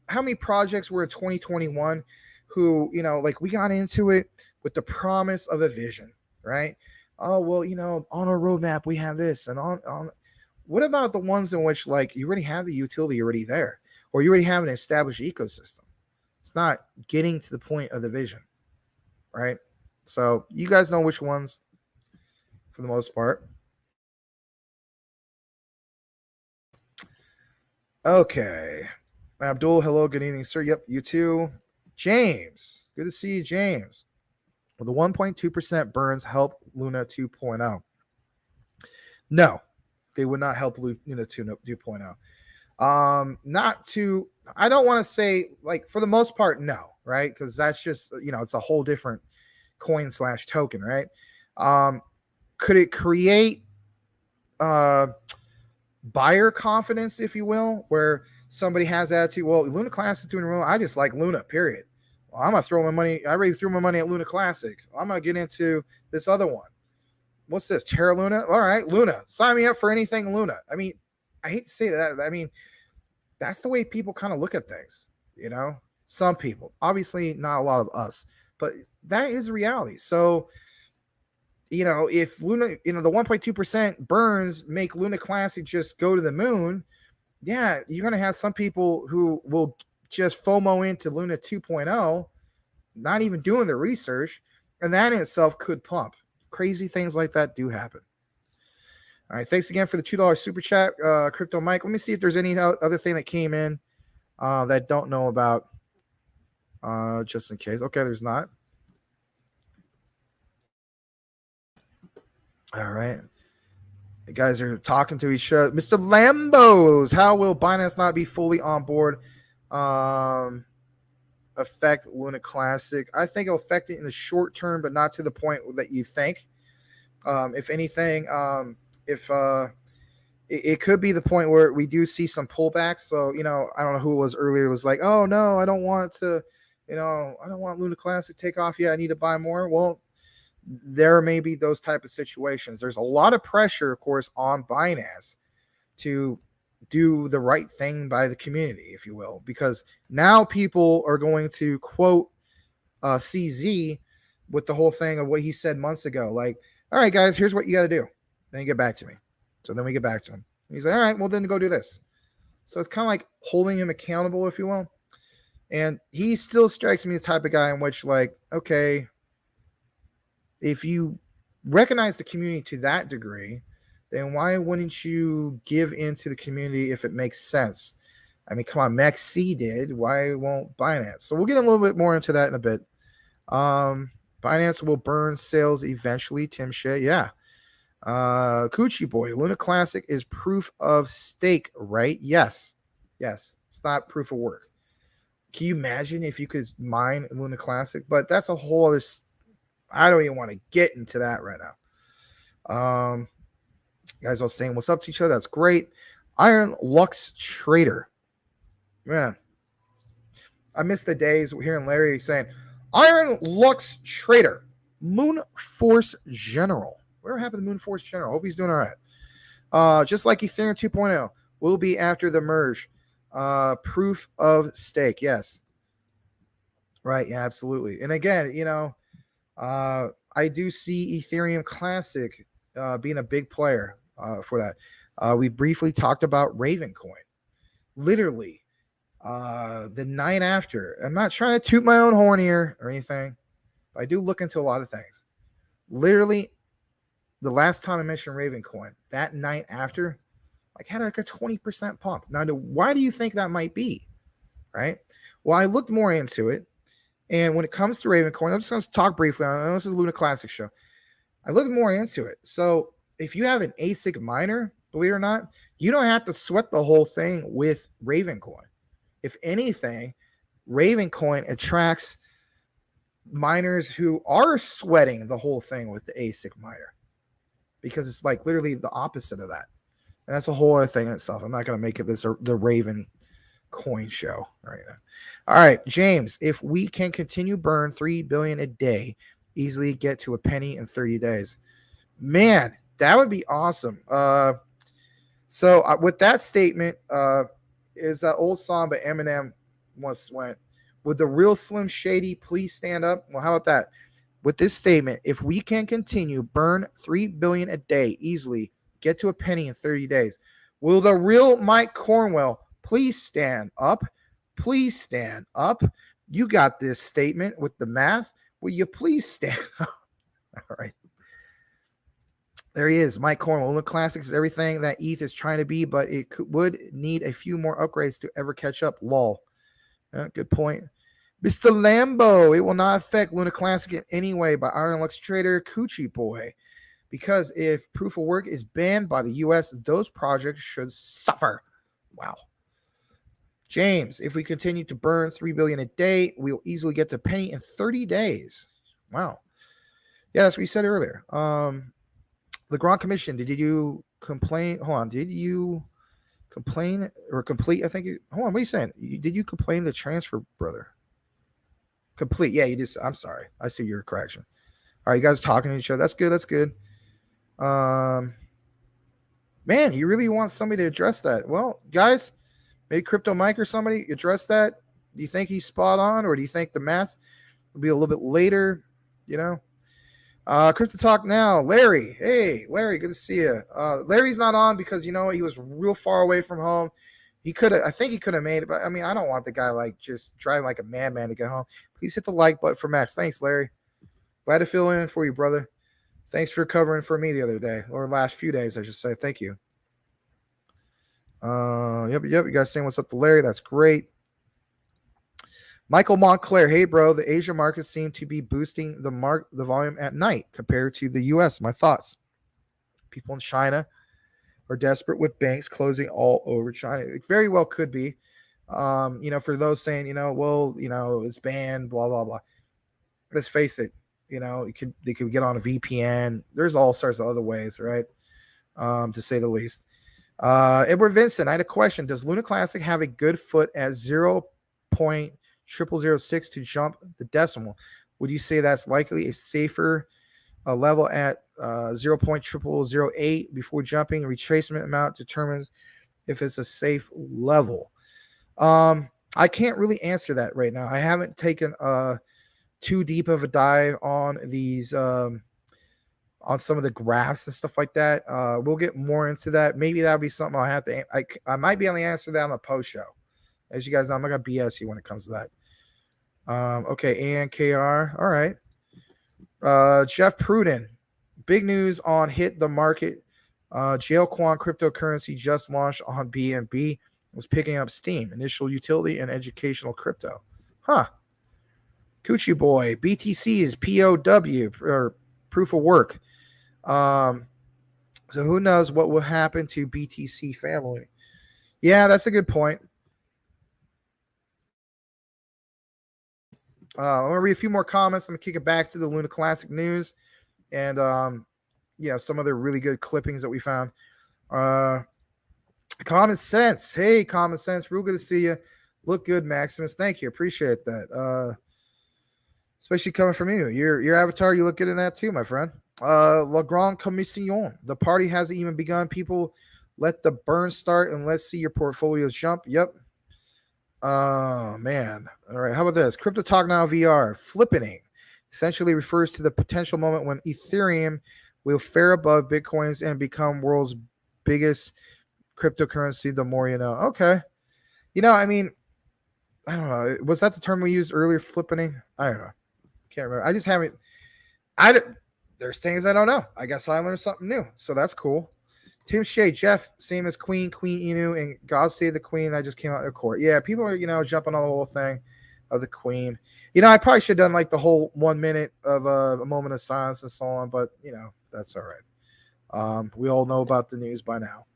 how many projects were in 2021 who, like we got into it with the promise of a vision, right? Oh, well, on our roadmap, we have this, and on. What about the ones in which like you already have the utility already there, or you already have an established ecosystem? It's not getting to the point of the vision, right? So you guys know which ones for the most part. Okay. Abdul, hello, good evening, sir. Yep, you too. James, good to see you, James. Will the 1.2% burns help Luna 2.0? No, they would not help Luna 2.0. I don't want to say, like, for the most part, no, right? Because that's just, it's a whole different coin / token, right? Could it create buyer confidence, if you will, where somebody has attitude? Well, Luna Classic is doing well. I just like Luna, period. Well, I'm going to throw my money. I already threw my money at Luna Classic. I'm going to get into this other one. What's this? Terra Luna? All right, Luna. Sign me up for anything Luna. I mean, I hate to say that. I mean, that's the way people kind of look at things, Some people. Obviously, not a lot of us. But that is reality. So, if Luna, the 1.2% burns make Luna Classic just go to the moon, yeah, you're going to have some people who will just FOMO into Luna 2.0, not even doing the research, and that in itself could pump. Crazy things like that do happen. All right, thanks again for the $2 super chat, Crypto Mike. Let me see if there's any other thing that came in that I don't know about, just in case. Okay, there's not. All right. The guys are talking to each other. Mr. Lambos, how will Binance not be fully on board affect Luna Classic? I think it'll affect it in the short term, but not to the point that you think. If anything, it could be the point where we do see some pullbacks. So, I don't know who it was earlier. It was like, oh, no, I don't want to, I don't want Luna Classic to take off yet. I need to buy more. Well, there may be those type of situations. There's a lot of pressure, of course, on Binance to do the right thing by the community, if you will, because now people are going to quote CZ with the whole thing of what he said months ago. Like, all right, guys, here's what you got to do. Then you get back to me. So then we get back to him. He's like, all right, well, then go do this. So it's kind of like holding him accountable, if you will. And he still strikes me as the type of guy in which, like, okay, if you recognize the community to that degree, then why wouldn't you give into the community if it makes sense? I mean, come on, Maxi did. Why won't Binance? So we'll get a little bit more into that in a bit. Binance will burn sales eventually, Tim Shea. Yeah. Coochie Boy, Luna Classic is proof of stake, right? Yes. Yes. It's not proof of work. Can you imagine if you could mine Luna Classic? But that's a whole other. I don't even want to get into that right now. Guys all saying what's up to each other. That's great. Iron Lux Trader. Man, I miss the days hearing Larry saying Iron Lux Trader, Moon Force General. Whatever happened to Moon Force General? Hope he's doing all right. Just like Ethereum 2.0 will be after the merge. Proof of stake. Yes. Right. Yeah, absolutely. And again, I do see Ethereum Classic being a big player for that. We briefly talked about Ravencoin. Literally, the night after. I'm not trying to toot my own horn here or anything, but I do look into a lot of things. Literally, the last time I mentioned Ravencoin, that night after, had like a 20% pump. Now, why do you think that might be? Right? Well, I looked more into it. And when it comes to Ravencoin, I'm just going to talk briefly. I know this is a Luna Classic show. I looked more into it. So if you have an ASIC miner, believe it or not, you don't have to sweat the whole thing with Ravencoin. If anything, Ravencoin attracts miners who are sweating the whole thing with the ASIC miner because it's like literally the opposite of that. And that's a whole other thing in itself. I'm not going to make it the Raven coin show right now. All right, James, if we can continue burn 3 billion a day, easily get to a penny in 30 days. Man, that would be awesome. So with that statement, is that old song by Eminem once went, would the real Slim Shady please stand up? Well, how about that? With this statement, if we can continue burn 3 billion a day, easily get to a penny in 30 days, will the real Mike Cornwell please stand up? Please stand up. You got this statement with the math. Will you please stand up? All right. There he is, Mike Cornwell. Luna Classics is everything that ETH is trying to be, but it would need a few more upgrades to ever catch up. Lol. Good point. Mr. Lambo, it will not affect Luna Classic in any way by Iron Lux Trader Coochie Boy. Because if proof of work is banned by the US, those projects should suffer. Wow. James, if we continue to burn 3 billion a day, we'll easily get to penny in 30 days. Wow. Yeah, that's what you said earlier. The Grand Commission, did you complain? Hold on. Did you complain or complete? I think hold on. What are you saying? Did you complain the transfer, brother? Complete. Yeah, you just. I'm sorry. I see your correction. All right, you guys are talking to each other. That's good. That's good. Man, you really want somebody to address that? Well, guys, maybe Crypto Mike or somebody address that. Do you think he's spot on, or do you think the math will be a little bit later? Crypto Talk now. Larry. Hey, Larry, good to see you. Larry's not on because he was real far away from home. I think he could have made it, but I mean, I don't want the guy just driving like a madman to get home. Please hit the like button for Max. Thanks, Larry. Glad to fill in for you, brother. Thanks for covering for me the other day, or last few days, I should say. Thank you. Yep. You guys saying what's up to Larry? That's great. Michael Montclair, hey bro, the Asia markets seem to be boosting the volume at night compared to the US. My thoughts. People in China are desperate with banks closing all over China. It very well could be. For those saying, it's banned, blah, blah, blah. Let's face it, they could get on a VPN. There's all sorts of other ways, right? To say the least. Edward Vinson, I had a question. Does Luna Classic have a good foot at 0.0006 to jump the decimal? Would you say that's likely a safer level at 0.0008 before jumping? Retracement amount determines if it's a safe level. I can't really answer that right now. I haven't taken too deep of a dive on these on some of the graphs and stuff like that. We'll get more into that. Maybe that'll be something I'll have to. I might be able to answer that on the post show. As you guys know, I'm not gonna BS you when it comes to that. Okay, ANKR. All right. Jeff Pruden. Big news on hit the market Jailquan cryptocurrency just launched on BNB. Was picking up steam. Initial utility and educational crypto. Huh. Coochie Boy. BTC is POW, or proof of work. So who knows what will happen to BTC family? Yeah, that's a good point. I'm gonna read a few more comments. I'm gonna kick it back to the Luna Classic news, and some other really good clippings that we found. Common Sense. Hey, Common Sense. Real good to see you. Look good, Maximus. Thank you. Appreciate that. Especially coming from you. Your avatar, you look good in that too, my friend. La Grande Commission. The party hasn't even begun. People, let the burn start and let's see your portfolios jump. Yep. Oh, man. All right. How about this? Crypto Talk Now VR. Flippening essentially refers to the potential moment when Ethereum will fare above Bitcoins and become world's biggest cryptocurrency. The more you know. Okay. I mean, I don't know. Was that the term we used earlier? Flippening? I don't know. Can't remember. I just haven't. There's things I don't know. I guess I learned something new. So that's cool. Tim Shea, Jeff, same as Queen Inu, and God Save the Queen. I just came out of court. Yeah, people are, jumping on the whole thing of the Queen. I probably should have done like the whole 1 minute of a moment of silence and so on, but that's all right. We all know about the news by now.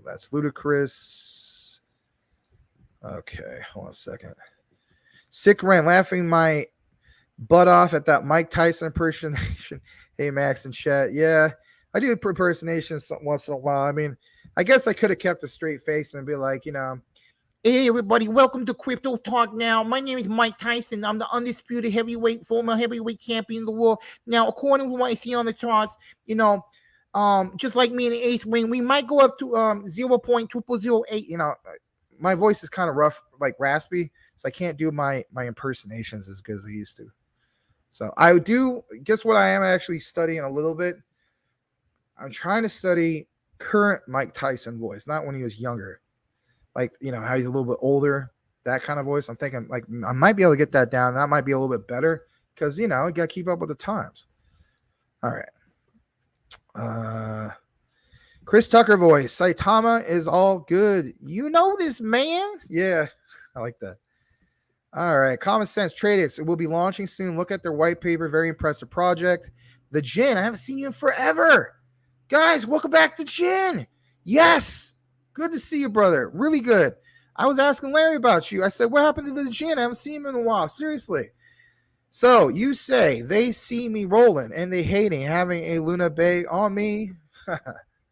That's ludicrous. Okay, hold on a second. Sick Rant, laughing my butt off at that Mike Tyson impersonation. Hey, Max in chat. Yeah, I do impersonations once in a while. I mean, I guess I could have kept a straight face and be like, hey, everybody, welcome to Crypto Talk Now. My name is Mike Tyson. I'm the undisputed former heavyweight champion of the world. Now, according to what I see on the charts, just like me and the Ace Wing, we might go up to 0.2008. My voice is kind of rough, like raspy, so I can't do my impersonations as good as I used to. So I do, guess what I am actually studying a little bit? I'm trying to study current Mike Tyson voice, not when he was younger. Like, how he's a little bit older, that kind of voice. I'm thinking, like, I might be able to get that down. That might be a little bit better because, you got to keep up with the times. All right. Chris Tucker voice. Saitama is all good. You know this, man? Yeah, I like that. All right. Common Sense Tradex. It will be launching soon. Look at their white paper. Very impressive project. The Jin. I haven't seen you in forever. Guys, welcome back to Jin. Yes. Good to see you, brother. Really good. I was asking Larry about you. I said, what happened to the Jin? I haven't seen him in a while. Seriously. So you say they see me rolling and they hating having a Luna Bay on me.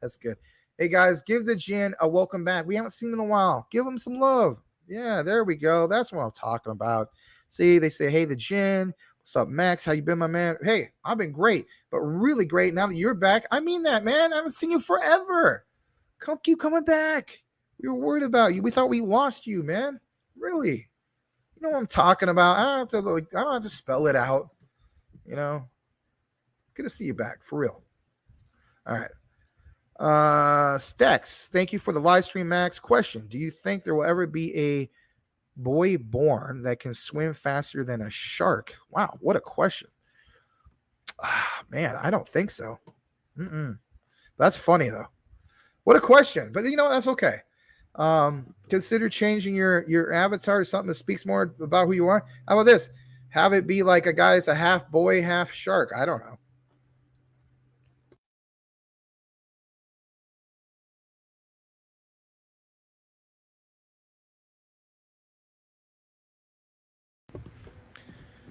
That's good. Hey, guys, give the Jin a welcome back. We haven't seen him in a while. Give him some love. Yeah, there we go. That's what I'm talking about. See, they say, hey, the Jin. What's up, Max? How you been, my man? Hey, I've been great, but really great. Now that you're back, I mean that, man. I haven't seen you forever. Keep coming back. We were worried about you. We thought we lost you, man. Really. You know what I'm talking about. I don't have to spell it out. Good to see you back, for real. All right. Stex, thank you for the live stream, Max. Question: do you think there will ever be a boy born that can swim faster than a shark? Wow, what a question. Man, I don't think so. That's funny though. What a question. But that's okay. Consider changing your avatar to something that speaks more about who you are. How about this? Have it be like a guy that's a half boy, half shark. I don't know.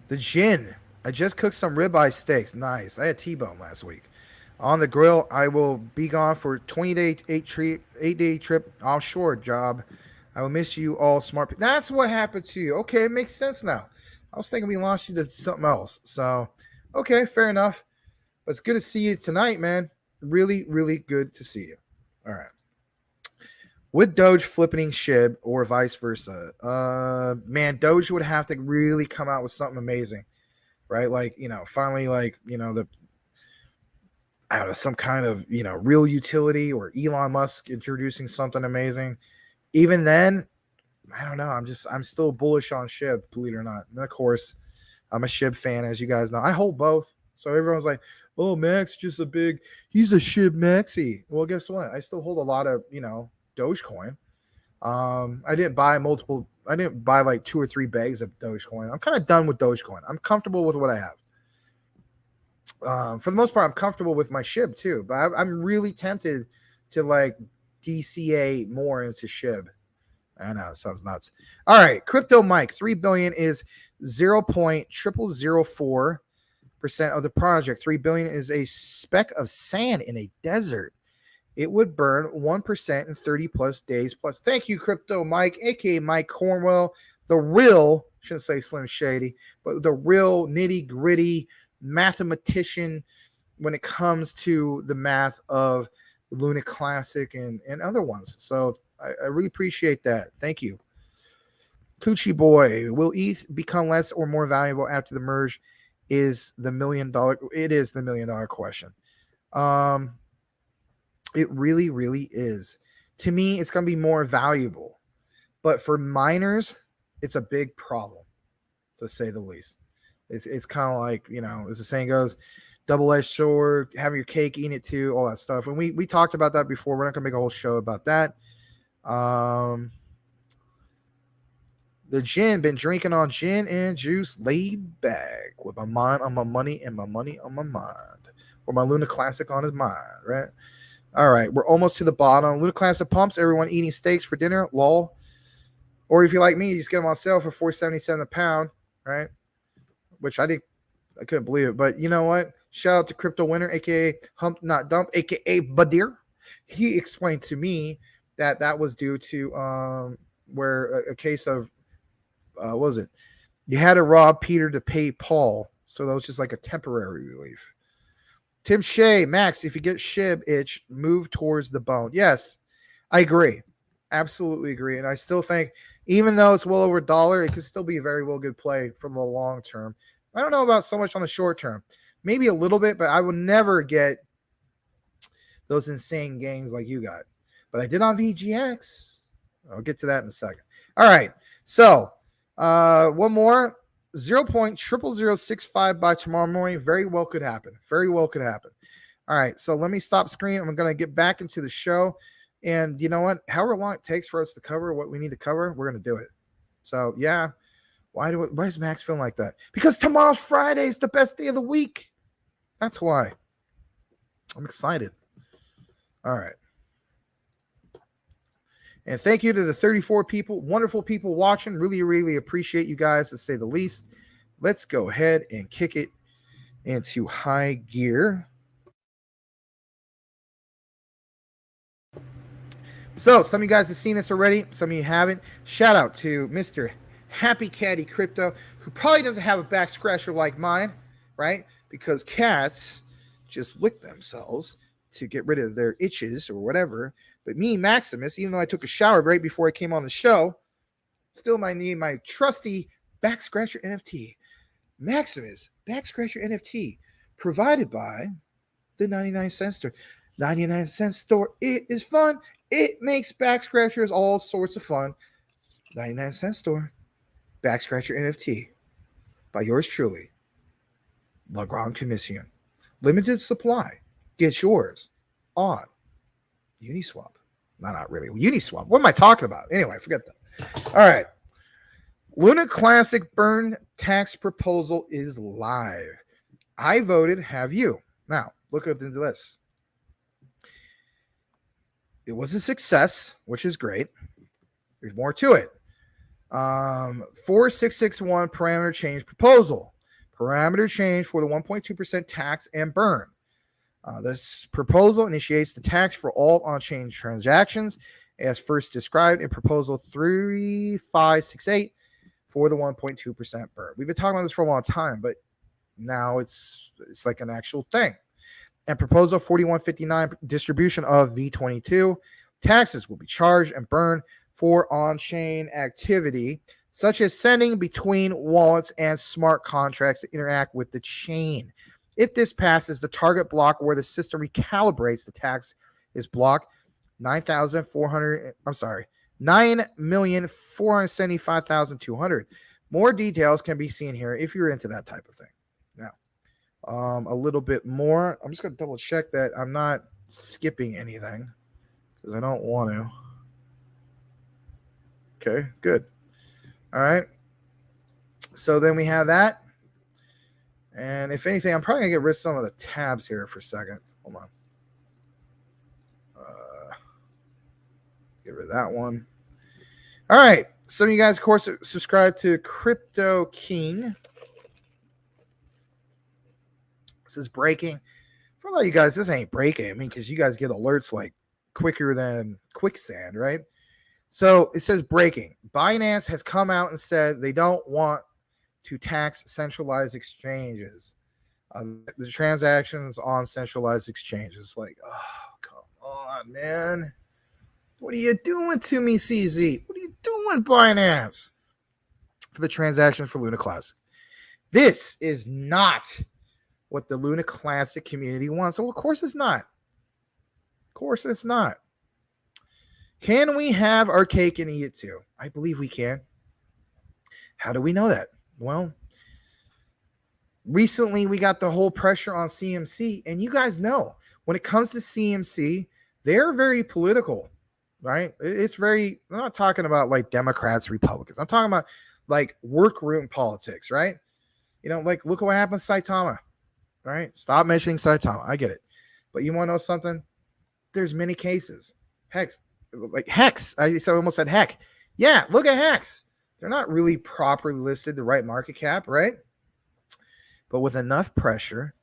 The Jin. I just cooked some ribeye steaks. Nice. I had T-bone last week. On the grill, I will be gone for 8-day trip offshore job. I will miss you all smart. That's what happened to you. Okay, it makes sense now. I was thinking we lost you to something else. So, okay, fair enough. But it's good to see you tonight, man. Really, really good to see you. All right. Would Doge flipping SHIB or vice versa? Man, Doge would have to really come out with something amazing, right? Like, finally, like, I don't know, some kind of, real utility, or Elon Musk introducing something amazing. Even then, I don't know. I'm still bullish on SHIB, believe it or not. And of course, I'm a SHIB fan, as you guys know. I hold both. So everyone's like, oh, Max just he's a SHIB Maxi. Well, guess what? I still hold a lot of, Dogecoin. I didn't buy like 2 or 3 bags of Dogecoin. I'm kind of done with Dogecoin. I'm comfortable with what I have. For the most part, I'm comfortable with my SHIB too, but I'm really tempted to like DCA more into SHIB. I know it sounds nuts. All right, Crypto Mike, 3 billion is 0.0004% of the project. 3 billion is a speck of sand in a desert. It would burn 1% in 30 plus days plus. Thank you, Crypto Mike, aka Mike Cornwell, the real, shouldn't say Slim Shady, but the real nitty gritty mathematician when it comes to the math of Luna Classic and other ones. So I really appreciate that. Thank you. Coochie Boy, will ETH become less or more valuable after the merge? It is the $1 million question. It really, really is. To me, it's going to be more valuable. But for miners, it's a big problem, to say the least. It's kind of like, as the saying goes, double-edged sword, have your cake, eat it too, all that stuff. And we talked about that before. We're not going to make a whole show about that. The gin, been drinking on gin and juice, laid back with my mind on my money and my money on my mind. Or my Luna Classic on his mind, right? All right, we're almost to the bottom. Luna Classic pumps, everyone eating steaks for dinner, lol. Or if you like me, you just get them on sale for $4.77 a pound, right? Which I couldn't believe it. But you know what? Shout out to Crypto Winner, aka Hump Not Dump, aka Badir. He explained to me that was due to where a case of what was it? You had to rob Peter to pay Paul. So that was just like a temporary relief. Tim Shea, Max, if you get SHIB itch, move towards the bone. Yes, I agree. Absolutely agree. And I still think, even though it's well over $1, it could still be a very well good play for the long term. I don't know about so much on the short term. Maybe a little bit, but I will never get those insane gains like you got. But I did on VGX. I'll get to that in a second. All right. So one more. 0.00065 by tomorrow morning. Very well could happen. Very well could happen. All right. So let me stop screen. I'm going to get back into the show. And you know what? However long it takes for us to cover what we need to cover, we're going to do it. So, yeah. Why is Max feeling like that? Because tomorrow's Friday is the best day of the week. That's why. I'm excited. All right. And thank you to the 34 people, wonderful people watching. Really, really appreciate you guys, to say the least. Let's go ahead and kick it into high gear. So some of you guys have seen this already. Some of you haven't. Shout out to Mr. Happy Caddy Crypto, who probably doesn't have a back scratcher like mine, right? Because cats just lick themselves to get rid of their itches or whatever. But me, Maximus, even though I took a shower right before I came on the show, still might need my trusty back scratcher NFT. Maximus back scratcher NFT, provided by the 99-cent store. 99-cent store, it is fun. It makes back scratchers all sorts of fun. 99-cent store, back scratcher NFT, by yours truly, La Grande Commission. Limited supply. Get yours on Uniswap. Not really. Uniswap. What am I talking about? Anyway, forget that. All right. Luna Classic burn tax proposal is live. I voted. Have you? Now, look into this. It was a success, which is great. There's more to it. 4661 parameter change proposal. Parameter change for the 1.2% tax and burn. This proposal initiates the tax for all on-chain transactions as first described in proposal 3568 for the 1.2% burn. We've been talking about this for a long time, but now it's like an actual thing. And proposal 4159 distribution of V22 taxes will be charged and burned for on-chain activity such as sending between wallets and smart contracts that interact with the chain. If this passes, the target block where the system recalibrates the tax is block 9,475,200. More details can be seen here if you're into that type of thing. Now, a little bit more. I'm just going to double check that I'm not skipping anything because I don't want to. Okay, good. All right. So then we have that. And if anything, I'm probably going to get rid of some of the tabs here for a second. Hold on. Get rid of that one. All right. Some of you guys, of course, subscribe to Crypto King. This is breaking. For a lot of you guys, this ain't breaking. I mean, because you guys get alerts like quicker than quicksand, right? So it says breaking. Binance has come out and said they don't want to tax centralized exchanges. The transactions on centralized exchanges. Like, oh, come on, man. What are you doing to me, CZ? What are you doing, Binance? For the transaction for Luna Classic. This is not what the Luna Classic community wants. So, of course it's not. Of course it's not. Can we have our cake and eat it too? I believe we can. How do we know that? Well, recently we got the whole pressure on CMC, and you guys know when it comes to CMC, they're very political, right? It's very, I'm not talking about like Democrats, Republicans. I'm talking about like workroom politics, right? You know, like look at what happened to Saitama, right? Stop mentioning Saitama. I get it. But you want to know something? There's many cases. Hex, like Hex. I almost said heck. Yeah, look at Hex. They're not really properly listed, the right market cap, right? But with enough pressure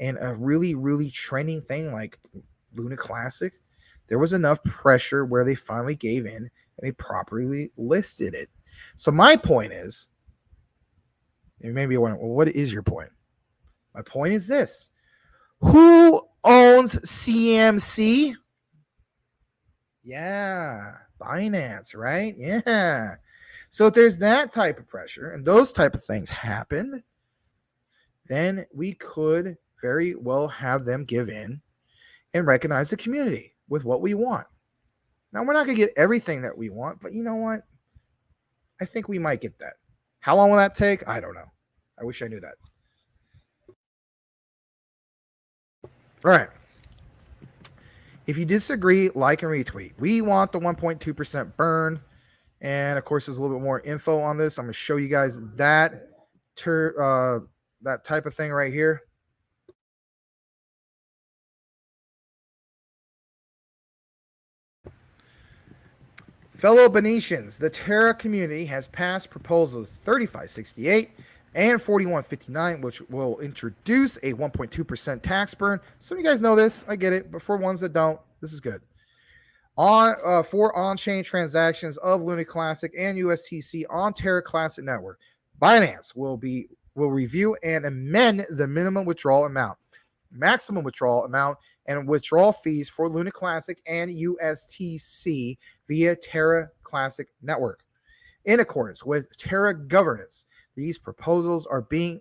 and a really, really trending thing like Luna Classic, there was enough pressure where they finally gave in and they properly listed it. So my point is, and maybe you're wondering, well, what is your point? My point is this. Who owns CMC? Yeah, Binance, right? Yeah. So if there's that type of pressure and those type of things happen, then we could very well have them give in and recognize the community with what we want. Now, we're not going to get everything that we want, but you know what? I think we might get that. How long will that take? I don't know. I wish I knew that. All right. If you disagree, like and retweet. We want the 1.2% burn. And of course, there's a little bit more info on this. I'm going to show you guys that type of thing right here. Fellow Venetians, the Terra community has passed proposals 3568 and 4159, which will introduce a 1.2% tax burn. Some of you guys know this. I get it. But for ones that don't, this is good. For on-chain transactions of Luna Classic and USTC on Terra Classic Network, Binance will review and amend the minimum withdrawal amount, maximum withdrawal amount, and withdrawal fees for Luna Classic and USTC via Terra Classic Network. In accordance with Terra governance, these proposals are being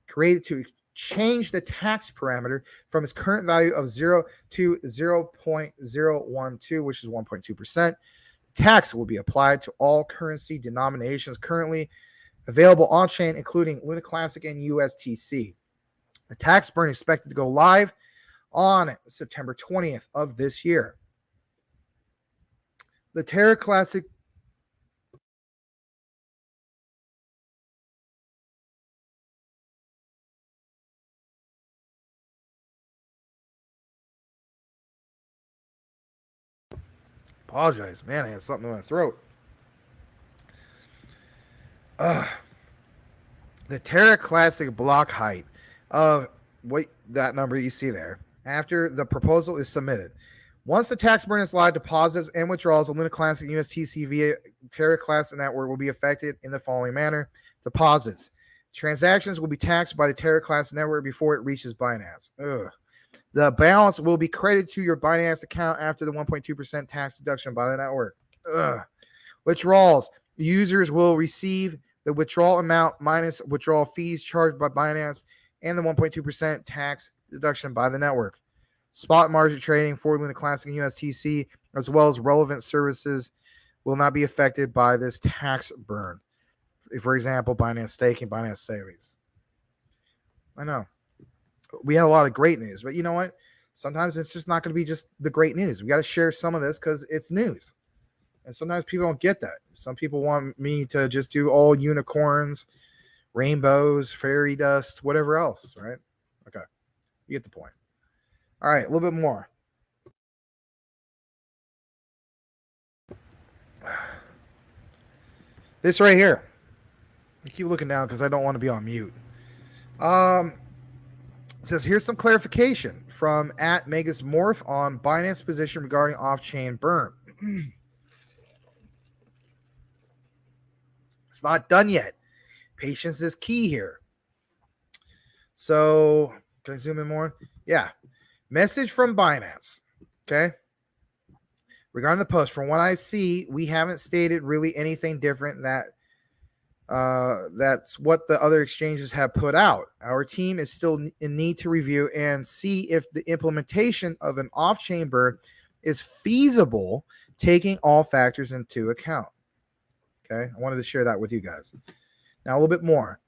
created to change the tax parameter from its current value of 0 to 0.012, which is 1.2%. The tax will be applied to all currency denominations currently available on-chain, including Luna Classic and USTC. The tax burn is expected to go live on September 20th of this year. The Terra Classic apologize, man, I had something in my throat. The Terra Classic block height of that number you see there after the proposal is submitted. Once the tax burn is live, deposits and withdrawals of Luna Classic and USTC via Terra Classic Network will be affected in the following manner. Deposits. Transactions will be taxed by the Terra Classic Network before it reaches Binance. The balance will be credited to your Binance account after the 1.2% tax deduction by the network. Withdrawals. Users will receive the withdrawal amount minus withdrawal fees charged by Binance and the 1.2% tax deduction by the network. Spot margin trading for Luna Classic and USTC, as well as relevant services, will not be affected by this tax burn. For example, Binance staking, Binance savings. I know. we had a lot of great news, but you know what? Sometimes it's just not going to be just the great news. We got to share some of this because it's news. And sometimes people don't get that. Some people want me to just do all unicorns, rainbows, fairy dust, whatever else, right? Okay. You get the point. All right, a little bit more. This right here. I keep looking down because I don't want to be on mute. It says, here's some clarification from @MegasMorph on Binance position regarding off-chain burn. It's not done yet. Patience is key here. So, can I zoom in more? Yeah. Message from Binance. Okay. Regarding the post, from what I see, we haven't stated really anything different that's what the other exchanges have put out. Our team is still in need to review and see if the implementation of an off-chain burn is feasible, taking all factors into account. Okay, I wanted to share that with you guys. Now a little bit more.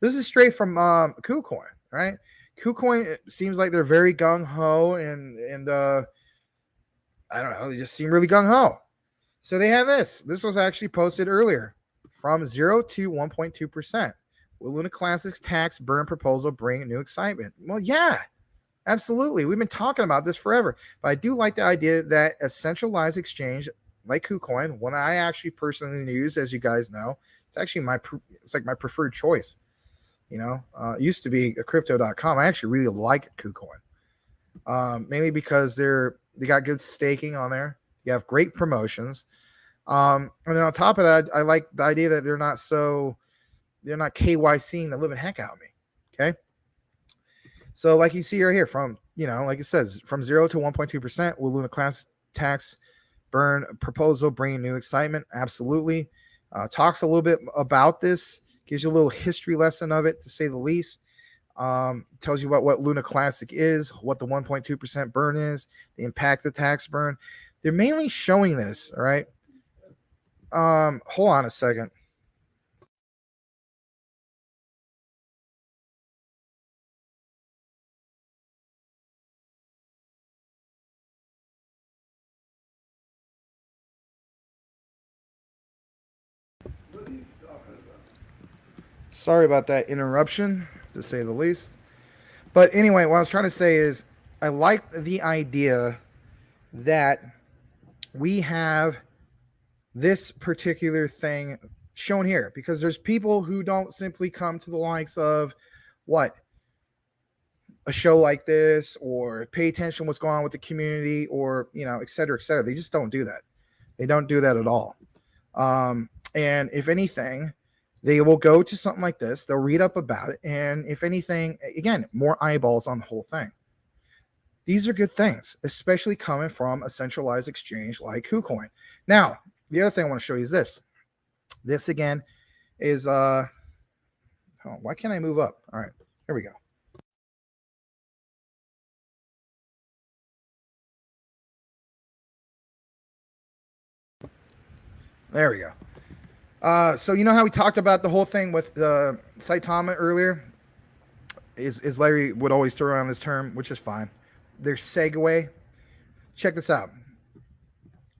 This is straight from KuCoin, right? KuCoin, it seems like they're very gung-ho and I don't know, they just seem really gung-ho. So they have this. This was actually posted earlier. From 0 to 1.2%. Will Luna Classic's tax burn proposal bring new excitement? Well, yeah, absolutely. We've been talking about this forever. But I do like the idea that a centralized exchange like KuCoin, one that I actually personally use, as you guys know, it's actually it's like my preferred choice. You know, it used to be a crypto.com. I actually really like KuCoin, mainly because they got good staking on there. You have great promotions. And then on top of that, I like the idea that they're not KYCing the living heck out of me. Okay. So like you see right here from, like it says, from 0 to 1.2%, will Luna Class tax burn proposal bring new excitement? Absolutely. Talks a little bit about this, gives you a little history lesson of it, to say the least. Tells you what Luna Classic is, what the 1.2% burn is, the impact of the tax burn. They're mainly showing this, all right? Hold on a second. Sorry about that interruption, to say the least. But anyway, what I was trying to say is I like the idea that we have this particular thing shown here, because there's people who don't simply come to the likes of a show like this, or pay attention to what's going on with the community, or et cetera, et cetera. They just don't do that. They don't do that at all. And if anything, they will go to something like this, they'll read up about it, and if anything, again, more eyeballs on the whole thing. These are good things, especially coming from a centralized exchange like KuCoin. Now, the other thing I want to show you is this. This again is why can't I move up? All right, here we go. There we go. So you know how we talked about the whole thing with the Saitama earlier? Is Larry would always throw around this term, which is fine. There's segue. Check this out.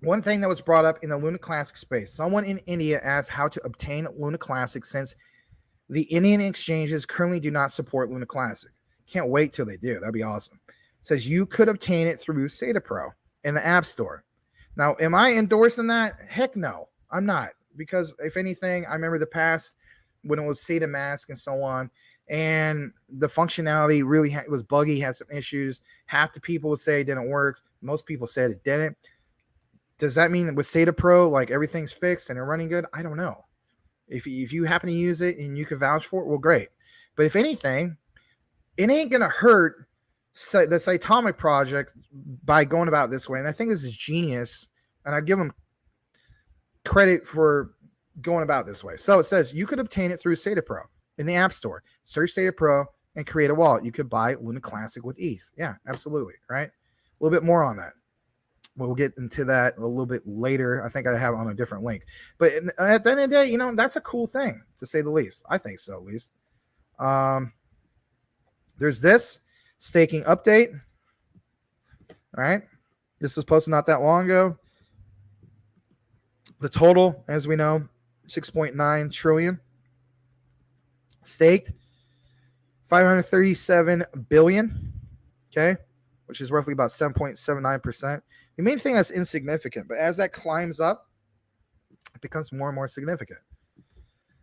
One thing that was brought up in the Luna Classic space, someone in India asked how to obtain Luna Classic since the Indian exchanges currently do not support Luna Classic. Can't wait till they do. That'd be awesome. It says you could obtain it through Sata Pro in the App Store. Now, am I endorsing that? Heck no, I'm not. Because if anything, I remember the past when it was Sata Mask and so on, and the functionality really was buggy, had some issues. Half the people would say it didn't work. Most people said it didn't. Does that mean that with Sata Pro, like everything's fixed and they're running good? I don't know. If you happen to use it and you can vouch for it, well, great. But if anything, it ain't going to hurt the Saitama project by going about this way. And I think this is genius. And I give them credit for going about this way. So it says you could obtain it through Sata Pro in the App Store. Search Sata Pro and create a wallet. You could buy Luna Classic with ETH. Yeah, absolutely. Right. A little bit more on that. We'll get into that a little bit later. I think I have it on a different link. But at the end of the day, that's a cool thing, to say the least. I think so, at least. There's this staking update. All right. This was posted not that long ago. The total, as we know, 6.9 trillion. Staked 537 billion. Okay. Which is roughly about 7.79%. The main thing that's insignificant, but as that climbs up, it becomes more and more significant.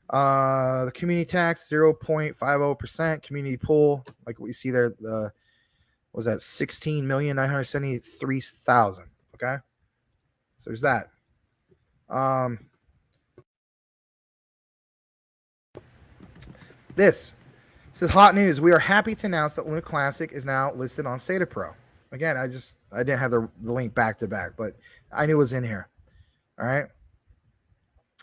The community tax 0.50%. Community pool, like what you see there, was that 16,973,000. Okay, so there's that. This is hot news. We are happy to announce that Luna Classic is now listed on Sata Pro. Again, I didn't have the link back to back, but I knew it was in here. All right.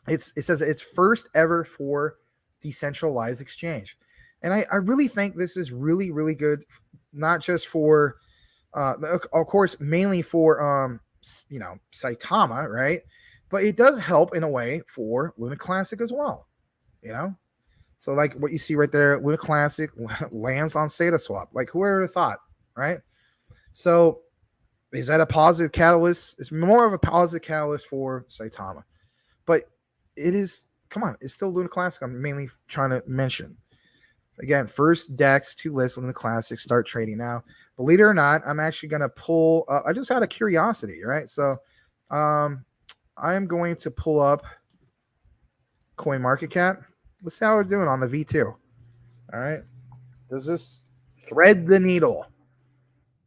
It says it's first ever for decentralized exchange. And I really think this is really, really good, not just for, of course, mainly for, Saitama, right? But it does help in a way for Luna Classic as well, So like what you see right there, Luna Classic lands on SataSwap. Like whoever would have thought, right? So is that a positive catalyst? It's more of a positive catalyst for Saitama. But it is, come on, it's still Luna Classic. I'm mainly trying to mention. Again, first DEX to list Luna Classic, start trading now. Believe it or not, I'm actually going to pull up. I just had a curiosity, right? So I'm going to pull up CoinMarketCap. Let's see how we're doing on the V2. All right. Does this thread the needle?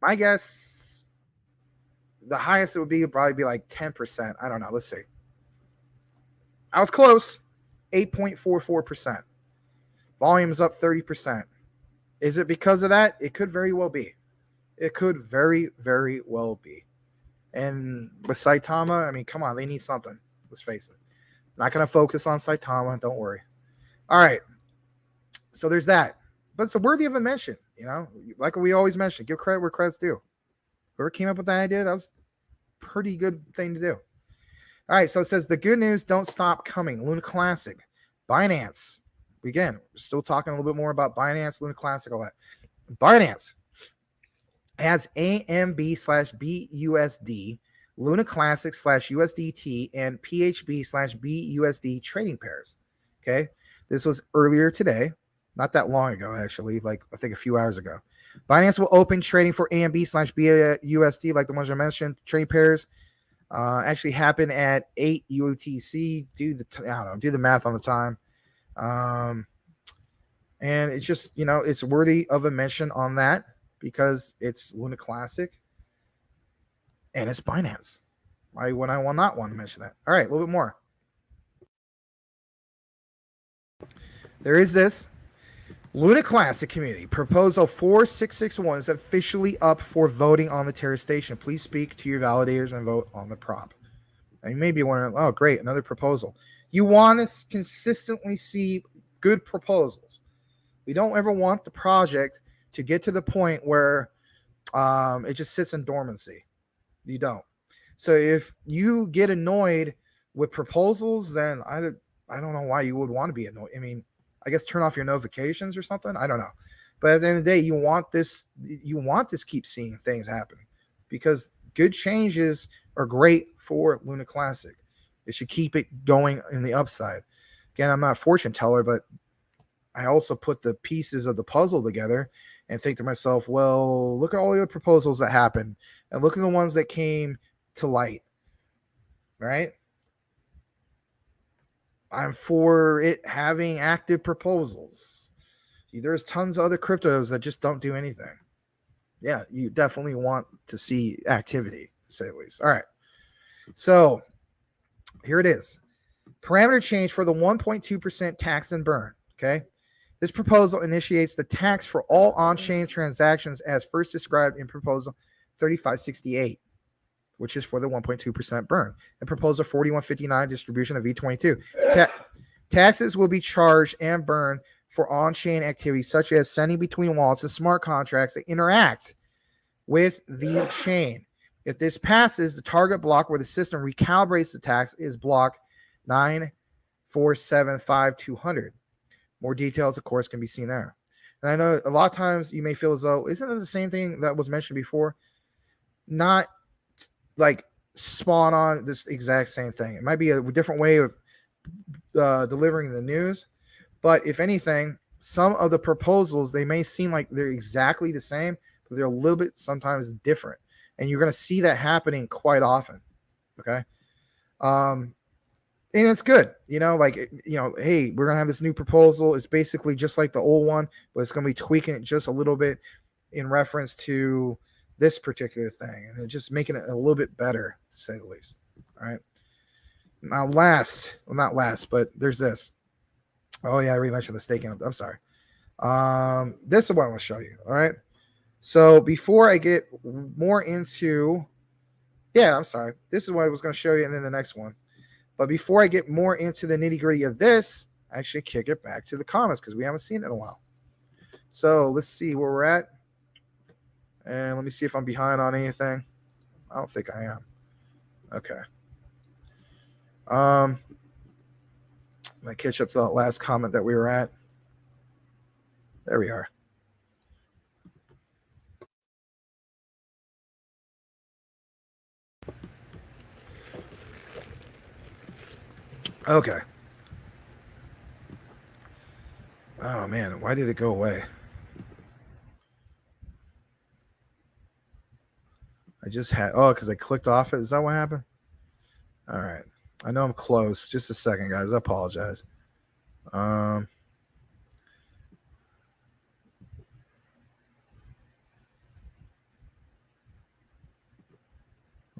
My guess, the highest it would probably be like 10%. I don't know. Let's see. I was close. 8.44%. Volume's up 30%. Is it because of that? It could very well be. It could very, very well be. And with Saitama, I mean, come on. They need something. Let's face it. Not going to focus on Saitama. Don't worry. All right. So there's that. But it's worthy of a mention, like we always mention. Give credit where credit's due. Whoever came up with that idea, that was a pretty good thing to do. All right, so it says the good news don't stop coming. Luna Classic, Binance. Again, we're still talking a little bit more about Binance, Luna Classic, all that. Binance adds AMB/BUSD, Luna Classic /USDT, and PHB/BUSD trading pairs. Okay, this was earlier today, not that long ago, actually, like I think a few hours ago. Binance will open trading for AMB/BUSD, like the ones I mentioned, trade pairs. Actually happened at 8 UTC. Do the math on the time. And it's just, it's worthy of a mention on that because it's Luna Classic and it's Binance. Why would I not want to mention that? All right, a little bit more. There is this Luna Classic community proposal 4661 is officially up for voting on the Terra Station. Please speak to your validators and vote on the prop. And you may be wondering, oh, great, another proposal. You want to consistently see good proposals. We don't ever want the project to get to the point where it just sits in dormancy. You don't. So if you get annoyed with proposals, then I don't know why you would want to be annoyed. I mean, I guess turn off your notifications or something. I don't know. But at the end of the day, you want this keep seeing things happening because good changes are great for Luna Classic. It should keep it going in the upside. Again, I'm not a fortune teller, but I also put the pieces of the puzzle together and think to myself, well, look at all the other proposals that happened and look at the ones that came to light, right? I'm for it having active proposals. There's tons of other cryptos that just don't do anything. Yeah, you definitely want to see activity, to say the least. All right. So here it is. Parameter change for the 1.2% tax and burn. Okay. This proposal initiates the tax for all on-chain transactions as first described in proposal 3568. Which is for the 1.2% burn. And proposal 4159 distribution of V22. Taxes will be charged and burned for on-chain activities such as sending between wallets and smart contracts that interact with the chain. If this passes, the target block where the system recalibrates the tax is block 9475200. More details, of course, can be seen there. And I know a lot of times you may feel as though, isn't it the same thing that was mentioned before? Not like spawn on this exact same thing. It might be a different way of delivering the news, but if anything, some of the proposals, they may seem like they're exactly the same, but they're a little bit sometimes different, and you're going to see that happening quite often. Okay. And it's good, like, hey, we're going to have this new proposal. It's basically just like the old one, but it's going to be tweaking it just a little bit in reference to this particular thing, and just making it a little bit better, to say the least. All right. Now, not last, but there's this. Oh yeah, I already mentioned the staking. I'm sorry. This is what I want to show you. All right. So before I get more into, I'm sorry. This is what I was going to show you, and then the next one. But before I get more into the nitty gritty of this, I actually kick it back to the comments because we haven't seen it in a while. So let's see where we're at. And let me see if I'm behind on anything. I don't think I am. Okay. I'm going to catch up to that last comment that we were at. There we are. Okay. Oh, man. Why did it go away? I just had... Oh, because I clicked off it. Is that what happened? All right. I know I'm close. Just a second, guys. I apologize. Hold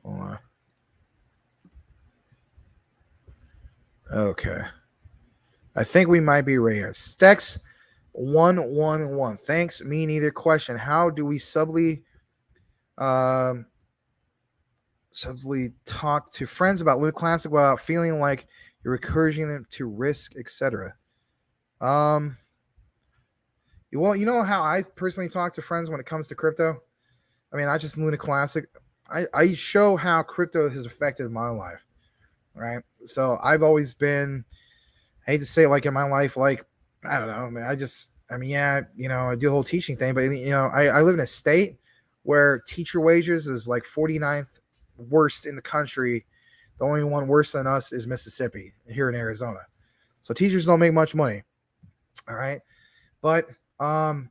on. Okay. I think we might be right here. Stex 111. Thanks. Me neither. Question. How do we subtly talk to friends about Luna Classic without feeling like you're encouraging them to risk, etc.? Well, you know how I personally talk to friends when it comes to crypto? I mean, not just Luna Classic. I show how crypto has affected my life, right? So I've always been, I hate to say it, like in my life, like, I don't know, man, I do the whole teaching thing, but I live in a state where teacher wages is like 49th worst in the country. The only one worse than us is Mississippi here in Arizona. So teachers don't make much money. All right. But, I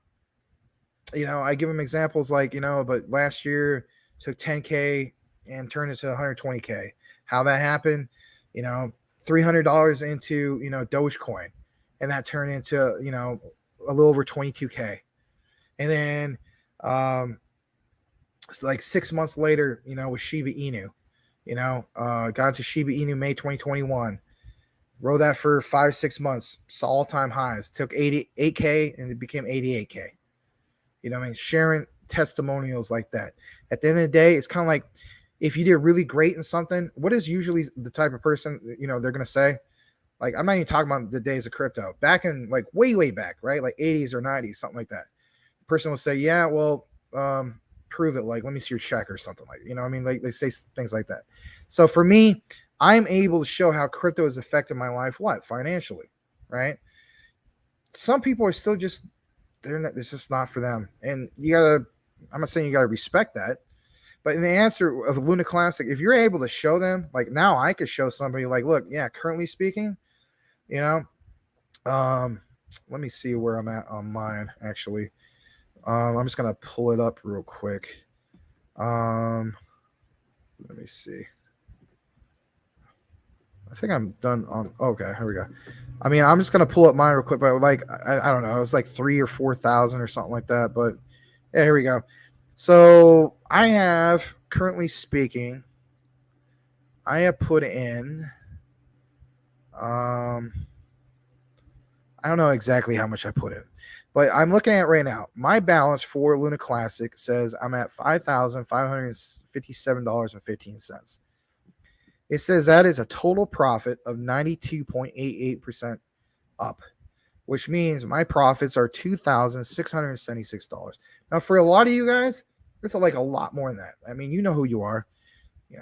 give them examples like, but last year took 10K and turned it to 120K. How that happened, $300 into, Dogecoin, and that turned into, a little over 22K. And then, it's like 6 months later, with Shiba Inu, got into Shiba Inu May 2021, rode that for 5-6 months, saw all-time highs, took 88K and it became 88K. Sharing testimonials like that. At the end of the day, it's kind of like, if you did really great in something, what is usually the type of person, they're going to say? Like, I'm not even talking about the days of crypto. Back in, like, way back, right? Like 80s or 90s, something like that. The person will say, yeah, well, prove it. Like, let me see your check or something like, Like, they say things like that. So for me, I'm able to show how crypto has affected my life, financially, right? Some people are still just, it's just not for them. And I'm not saying you gotta respect that, but in the answer of Luna Classic, if you're able to show them, like now I could show somebody like, look, yeah, currently speaking, let me see where I'm at on mine actually. I'm just gonna pull it up real quick. Let me see. I think I'm done on. Okay, here we go. I mean, I'm just gonna pull up mine real quick, but like I don't know, it was like 3,000 or 4,000 or something like that. But yeah, here we go. So I have, currently speaking, I have put in. I don't know exactly how much I put in, but I'm looking at right now. My balance for Luna Classic says I'm at $5,557.15. It says that is a total profit of 92.88% up, which means my profits are $2,676. Now, for a lot of you guys, it's like a lot more than that. I mean, you know who you are.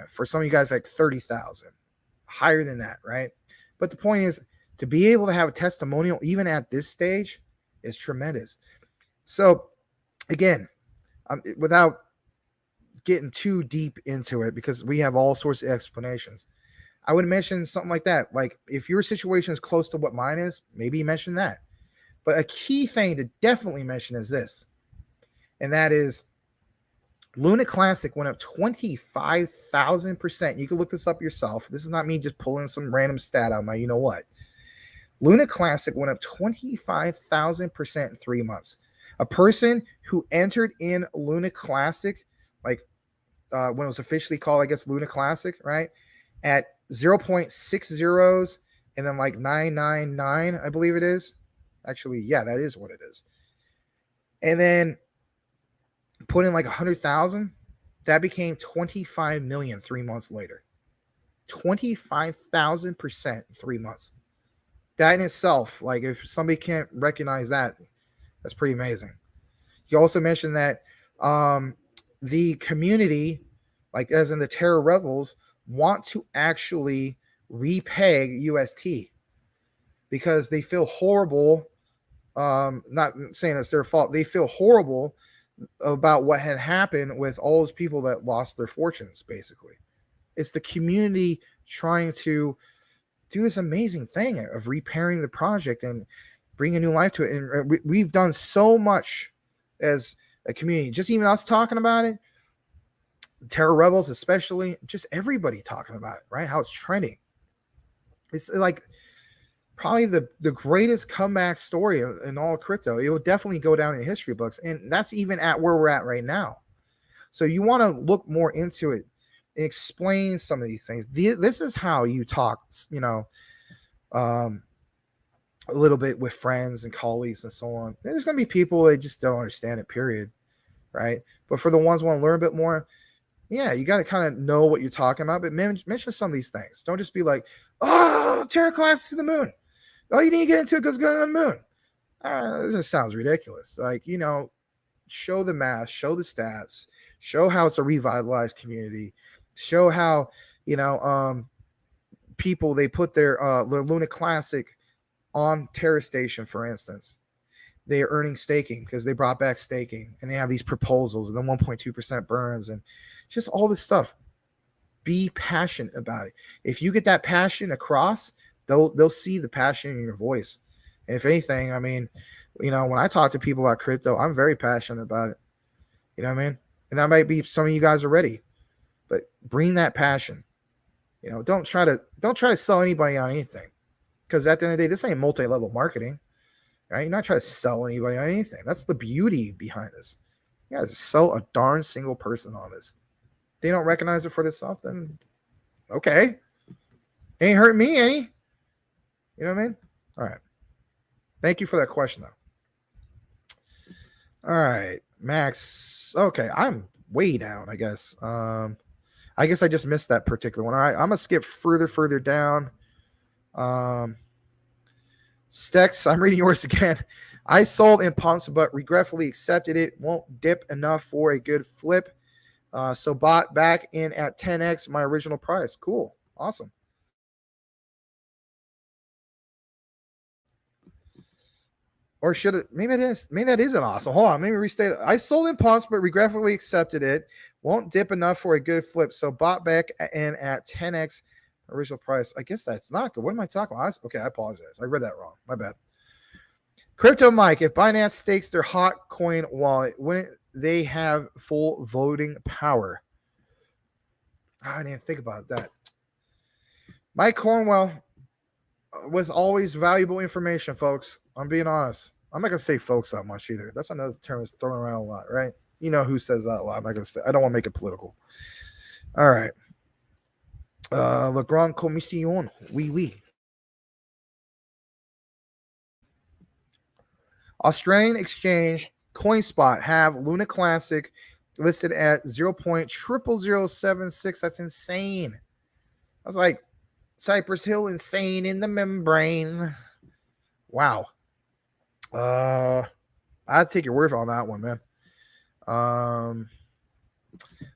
For some of you guys, like 30,000, higher than that, right? But the point is, to be able to have a testimonial even at this stage is tremendous. So again, without getting too deep into it, because we have all sorts of explanations, I would mention something like that. Like if your situation is close to what mine is, maybe mention that. But a key thing to definitely mention is this, and that is Luna Classic went up 25,000%. You can look this up yourself. This is not me just pulling some random stat out of my, you know what. Luna Classic went up 25,000% in 3 months. A person who entered in Luna Classic, like when it was officially called, I guess, Luna Classic, right? At 0.60 and then like 999, I believe it is. Actually, yeah, that is what it is. And then put in like 100,000, that became 25 million 3 months later. 25,000% in 3 months. That in itself, like if somebody can't recognize that, that's pretty amazing. You also mentioned that the community, like as in the Terror Rebels, want to actually repeg UST because they feel horrible. Not saying that's their fault. They feel horrible about what had happened with all those people that lost their fortunes, basically. It's the community trying to do this amazing thing of repairing the project and bring a new life to it. And we've done so much as a community, just even us talking about it, Terror Rebels especially, just everybody talking about it, right? How it's trending. It's like probably the greatest comeback story in all of crypto. It will definitely go down in the history books, and that's even at where we're at right now. So you want to look more into it and explain some of these things. This is how you talk, a little bit with friends and colleagues and so on. There's going to be people that just don't understand it, period, right? But for the ones who want to learn a bit more, yeah, you got to kind of know what you're talking about, but mention some of these things. Don't just be like, oh, Terror Class to the moon. Oh, you need to get into it because it's going on the moon. This just sounds ridiculous. Like, show the math, show the stats, show how it's a revitalized community, show how, people, they put their Luna Classic on Terra Station, for instance. They are earning staking because they brought back staking, and they have these proposals and then 1.2% burns and just all this stuff. Be passionate about it. If you get that passion across, they'll see the passion in your voice. And if anything, I mean, when I talk to people about crypto, I'm very passionate about it. You know what I mean? And that might be some of you guys already, but bring that passion. Don't try to sell anybody on anything, because at the end of the day, this ain't multi-level marketing, right? You're not trying to sell anybody on anything. That's the beauty behind this. You guys sell a darn single person on this. They don't recognize it for themselves, then okay. Ain't hurt me any. You know what I mean? All right. Thank you for that question, though. All right, Max. Okay, I'm way down, I guess. I guess I just missed that particular one. All right, I'm gonna skip further down. Stex, I'm reading yours again. I sold Impossible, but regretfully accepted it. Won't dip enough for a good flip. So bought back in at 10x my original price. Cool. Awesome. Or should it? Maybe it is. Maybe that isn't awesome. Hold on. Maybe restate it. I sold Impossible, but regretfully accepted it. Won't dip enough for a good flip. So bought back in at 10x original price. I guess that's not good. What am I talking about? Okay, I apologize. I read that wrong. My bad. Crypto Mike, if Binance stakes their hot coin wallet, wouldn't they have full voting power? I didn't think about that. Mike Cornwell was always valuable information, folks. I'm being honest. I'm not going to say folks that much either. That's another term that's thrown around a lot, right? You know who says that a lot. I'm not going to say. I don't want to make it political. All right. La grande commission. Oui. Australian exchange CoinSpot have Luna Classic listed at 0.00076. That's insane. I was like, Cypress Hill insane in the membrane. Wow. I'd take your word on that one, man.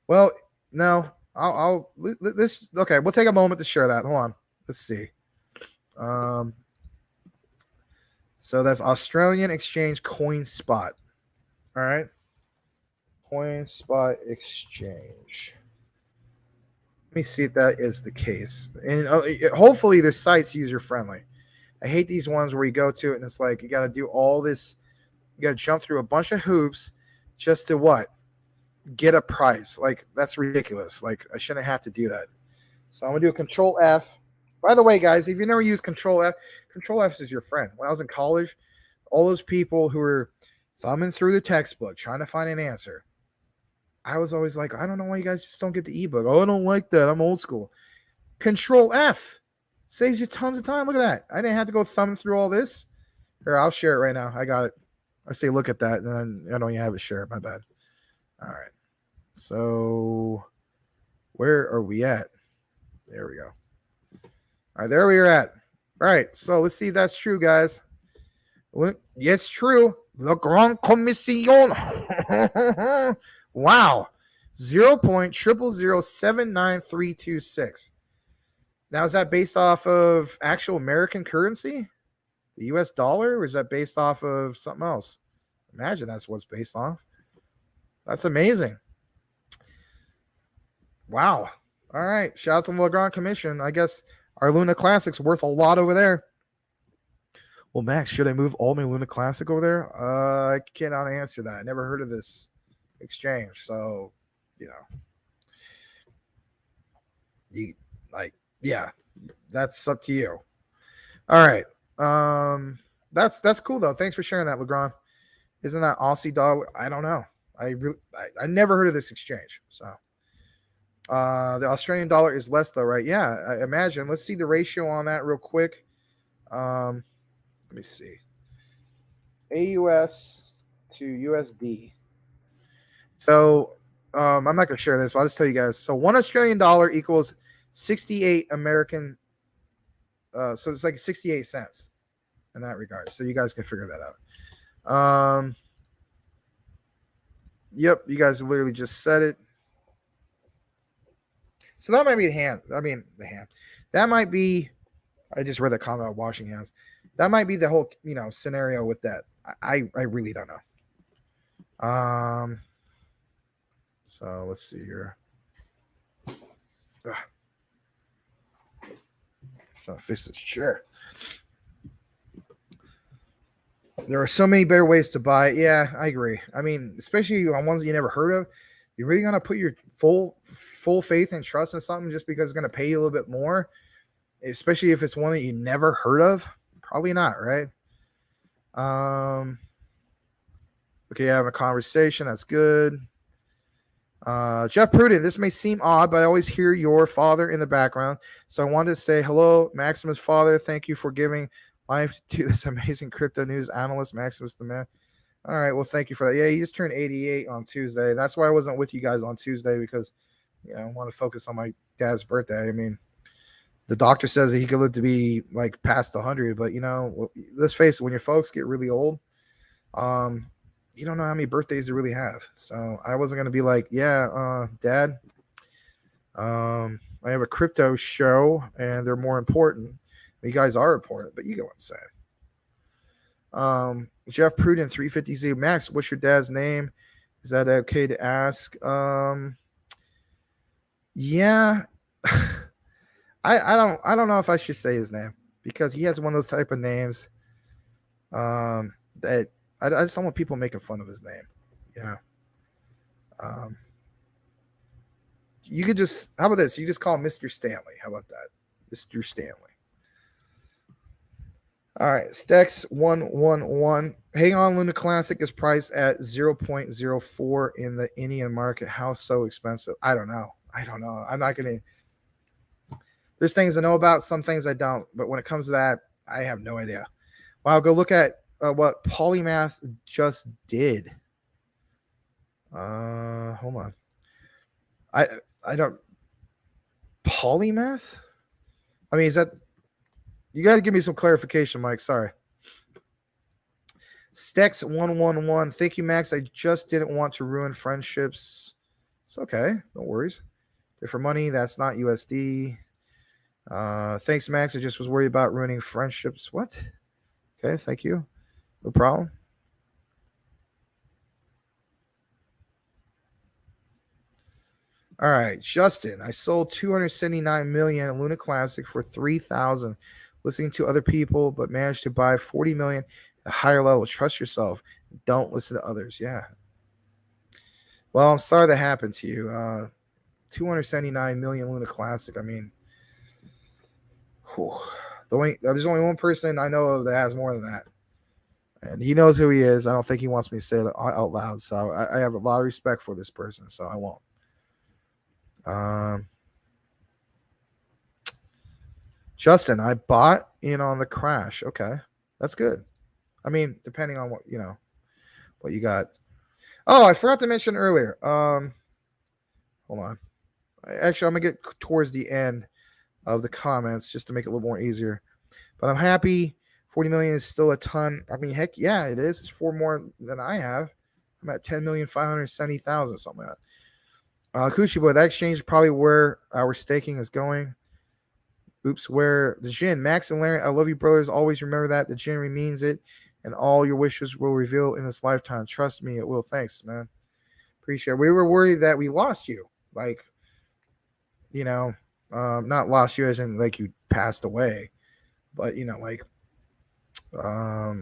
Well, no, I'll this. Okay, we'll take a moment to share that. Hold on. Let's see. So that's Australian exchange CoinSpot. All right. CoinSpot Exchange. Let me see if that is the case. And hopefully this site's user friendly. I hate these ones where you go to it and it's like you got to do all this. You got to jump through a bunch of hoops just to what? Get a price. Like, that's ridiculous. Like, I shouldn't have to do that. So I'm going to do a Control F. By the way, guys, if you never use Control F is your friend. When I was in college, all those people who were thumbing through the textbook trying to find an answer, I was always like, I don't know why you guys just don't get the ebook. Oh, I don't like that. I'm old school. Control F saves you tons of time. Look at that. I didn't have to go thumbing through all this. Here, I'll share it right now. I got it. I say, look at that. And then I don't even have it shared. My bad. All right. So where are we at? There we go. All right, there we are at. All right. So let's see if that's true, guys. Yes, true. The Grand Commission. Wow. 0.000079326. Now, is that based off of actual American currency? The US dollar? Or is that based off of something else? Imagine that's what's based off. That's amazing. Wow. All right. Shout out to the Grand Commission. I guess our Luna Classic's worth a lot over there. Well, Max, should I move all my Luna Classic over there? I cannot answer that. I never heard of this exchange. So, yeah, that's up to you. All right. That's cool though. Thanks for sharing that, Legrand. Isn't that Aussie dollar? I don't know. I never heard of this exchange. So, the Australian dollar is less though, right? Yeah, I imagine. Let's see the ratio on that real quick. Let me see. AUS to USD. So I'm not going to share this, but I'll just tell you guys. So $1 Australian equals 68 American. So it's like 68 cents in that regard. So you guys can figure that out. Yep, you guys literally just said it. So that might be the hand. That might be. I just read the comment about washing hands. That might be the whole, scenario with that. I really don't know. So let's see here. Trying to fix this chair. There are so many better ways to buy it. Yeah, I agree. I mean, especially on ones that you never heard of. You're really gonna put your full faith and trust in something just because it's gonna pay you a little bit more, especially if it's one that you never heard of. Probably not, right? Okay, having a conversation. That's good. Jeff Pruden, this may seem odd, but I always hear your father in the background. So I wanted to say hello, Maximus' father. Thank you for giving life to this amazing crypto news analyst, Maximus the man. All right, well, thank you for that. Yeah, he just turned 88 on Tuesday. That's why I wasn't with you guys on Tuesday because, I want to focus on my dad's birthday. I mean, the doctor says that he could live to be like past 100, but let's face it, when your folks get really old, you don't know how many birthdays they really have. So I wasn't going to be like, yeah, Dad, I have a crypto show and they're more important. You guys are important, but you get what I'm saying. Jeff Pruden, 350Z. Max, what's your dad's name? Is that okay to ask? Yeah. I don't know if I should say his name because he has one of those type of names that I just don't want people making fun of his name. Yeah. You could just, how about this? You just call him Mr. Stanley. How about that? Mr. Stanley. All right. Stex 111. Hang on, Luna Classic is priced at 0.04 in the Indian market. How so expensive? I don't know. I'm not going to. There's things I know about, some things I don't. But when it comes to that, I have no idea. Well, I'll go look at what Polymath just did. Hold on. I don't. Polymath? I mean, is that? You got to give me some clarification, Mike. Sorry. Stex 111. Thank you, Max. I just didn't want to ruin friendships. It's okay. No worries. For money, that's not USD. Thanks, Max. I just was worried about ruining friendships. What? Okay, thank you. No problem. All right, Justin, I sold 279 million Luna Classic for 3,000, listening to other people, but managed to buy 40 million at a higher level. Trust yourself. Don't listen to others. Yeah. Well, I'm sorry that happened to you. 279 million Luna Classic. I mean, whew, there's only one person I know of that has more than that. And he knows who he is. I don't think he wants me to say it out loud. So I have a lot of respect for this person. So I won't. Justin, I bought in on the crash. Okay, that's good. I mean, depending on what you got. Oh, I forgot to mention earlier. Hold on. Actually, I'm gonna get towards the end of the comments just to make it a little more easier. But I'm happy. 40 million is still a ton. I mean, heck yeah, it is. It's 4 more than I have. I'm at 10,570,000, something like that. Coochie boy, that exchange is probably where our staking is going. Oops, where the Jin, Max and Larry, I love you, brothers. Always remember that. The Jin means it, and all your wishes will reveal in this lifetime. Trust me, it will. Thanks, man. Appreciate it. We were worried that we lost you. Like, not lost you as in like you passed away, but like, I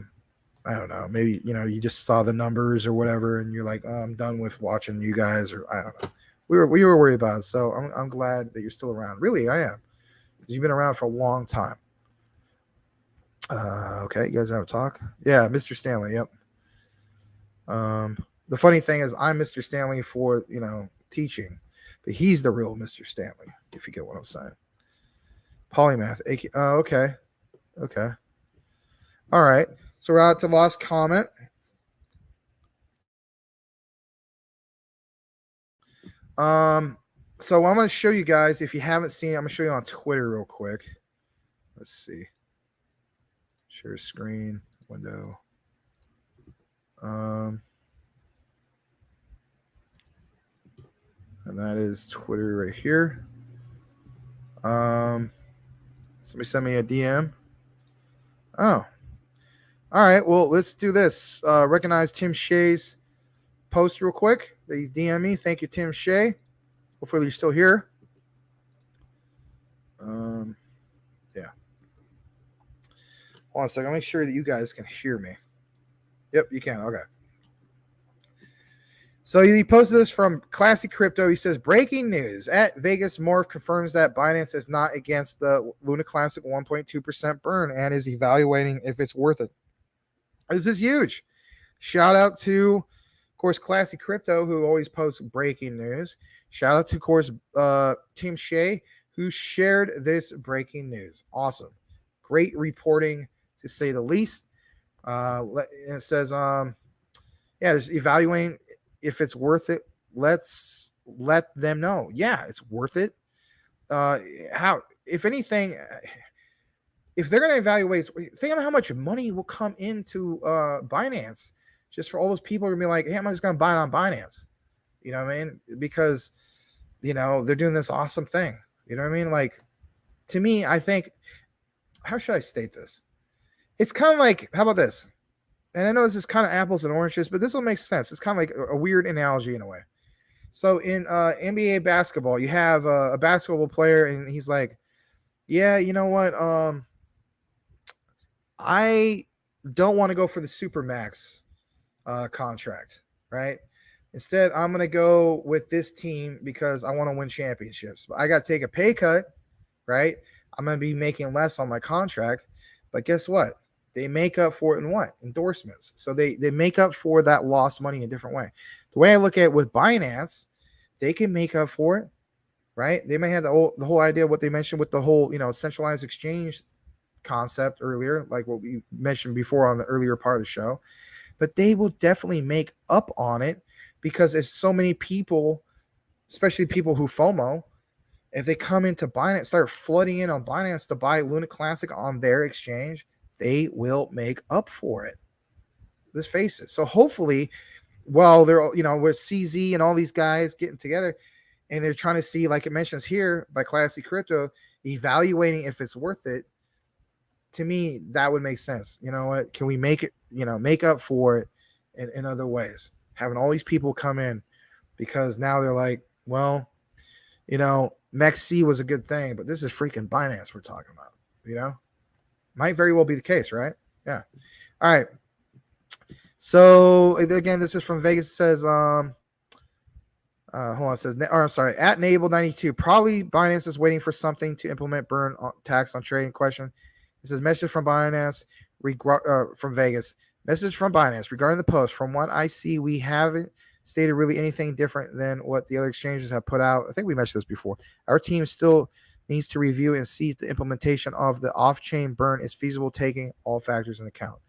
don't know, maybe you just saw the numbers or whatever, and you're like, oh, I'm done with watching you guys, or I don't know. We were worried about it, so I'm glad that you're still around. Really, I am. Because you've been around for a long time. Okay, you guys have a talk? Yeah, Mr. Stanley, yep. The funny thing is I'm Mr. Stanley for, teaching, but he's the real Mr. Stanley, if you get what I'm saying. Polymath. Okay. Okay. All right. So we're out to last comment. So I'm going to show you guys, if you haven't seen it, I'm going to show you on Twitter real quick. Let's see. Share screen, window. And that is Twitter right here. Somebody send me a DM. Oh. All right. Well, let's do this. Recognize Tim Shea's post real quick. He's DM me. Thank you, Tim Shea. Hopefully you're still here. Yeah. Hold on a second. I'll make sure that you guys can hear me. Yep, you can. Okay. So he posted this from Classic Crypto. He says, breaking news at Vegas Morph confirms that Binance is not against the Luna Classic 1.2% burn and is evaluating if it's worth it. This is huge. Shout out to, of course, Classic Crypto, who always posts breaking news. Shout out to, of course, Tim Shea, who shared this breaking news. Awesome. Great reporting, to say the least. It says, there's evaluating if it's worth it. Let's let them know. Yeah, it's worth it. How, if anything, if they're going to evaluate, think about how much money will come into Binance just for all those people who are going to be like, hey, I'm just going to buy it on Binance. You know what I mean? Because, they're doing this awesome thing. You know what I mean? Like, to me, I think, how should I state this? It's kind of like, how about this? And I know this is kind of apples and oranges, but this will make sense. It's kind of like a weird analogy in a way. So in NBA basketball, you have a basketball player, and he's like, yeah, you know what? I don't want to go for the Supermax contract, right? Instead, I'm going to go with this team because I want to win championships. But I got to take a pay cut, right? I'm going to be making less on my contract. But guess what? They make up for it in what? Endorsements. So they make up for that lost money in a different way. The way I look at it with Binance, they can make up for it, right? They may have the whole idea of what they mentioned with the whole, centralized exchange concept earlier, like what we mentioned before on the earlier part of the show. But they will definitely make up on it because if so many people, especially people who FOMO, if they come into Binance, start flooding in on Binance to buy Luna Classic on their exchange, they will make up for it. Let's face it. So hopefully, while they're, with CZ and all these guys getting together and they're trying to see, like it mentions here by Classic Crypto, evaluating if it's worth it, to me, that would make sense. You know what? Can we make it, make up for it in other ways? Having all these people come in because now they're like, well, You know, MEXC was a good thing, but this is freaking Binance we're talking about. You know, might very well be the case, right? Yeah. All right. So again, this is from Vegas. It says, hold on. It says, or I'm sorry, at Nable92. Probably Binance is waiting for something to implement burn tax on trading question. It says, message from Binance, from Vegas. Message from Binance regarding the post. From what I see, we haven't stated really anything different than what the other exchanges have put out. I think we mentioned this before. Our team still needs to review and see if the implementation of the off-chain burn is feasible, taking all factors into account.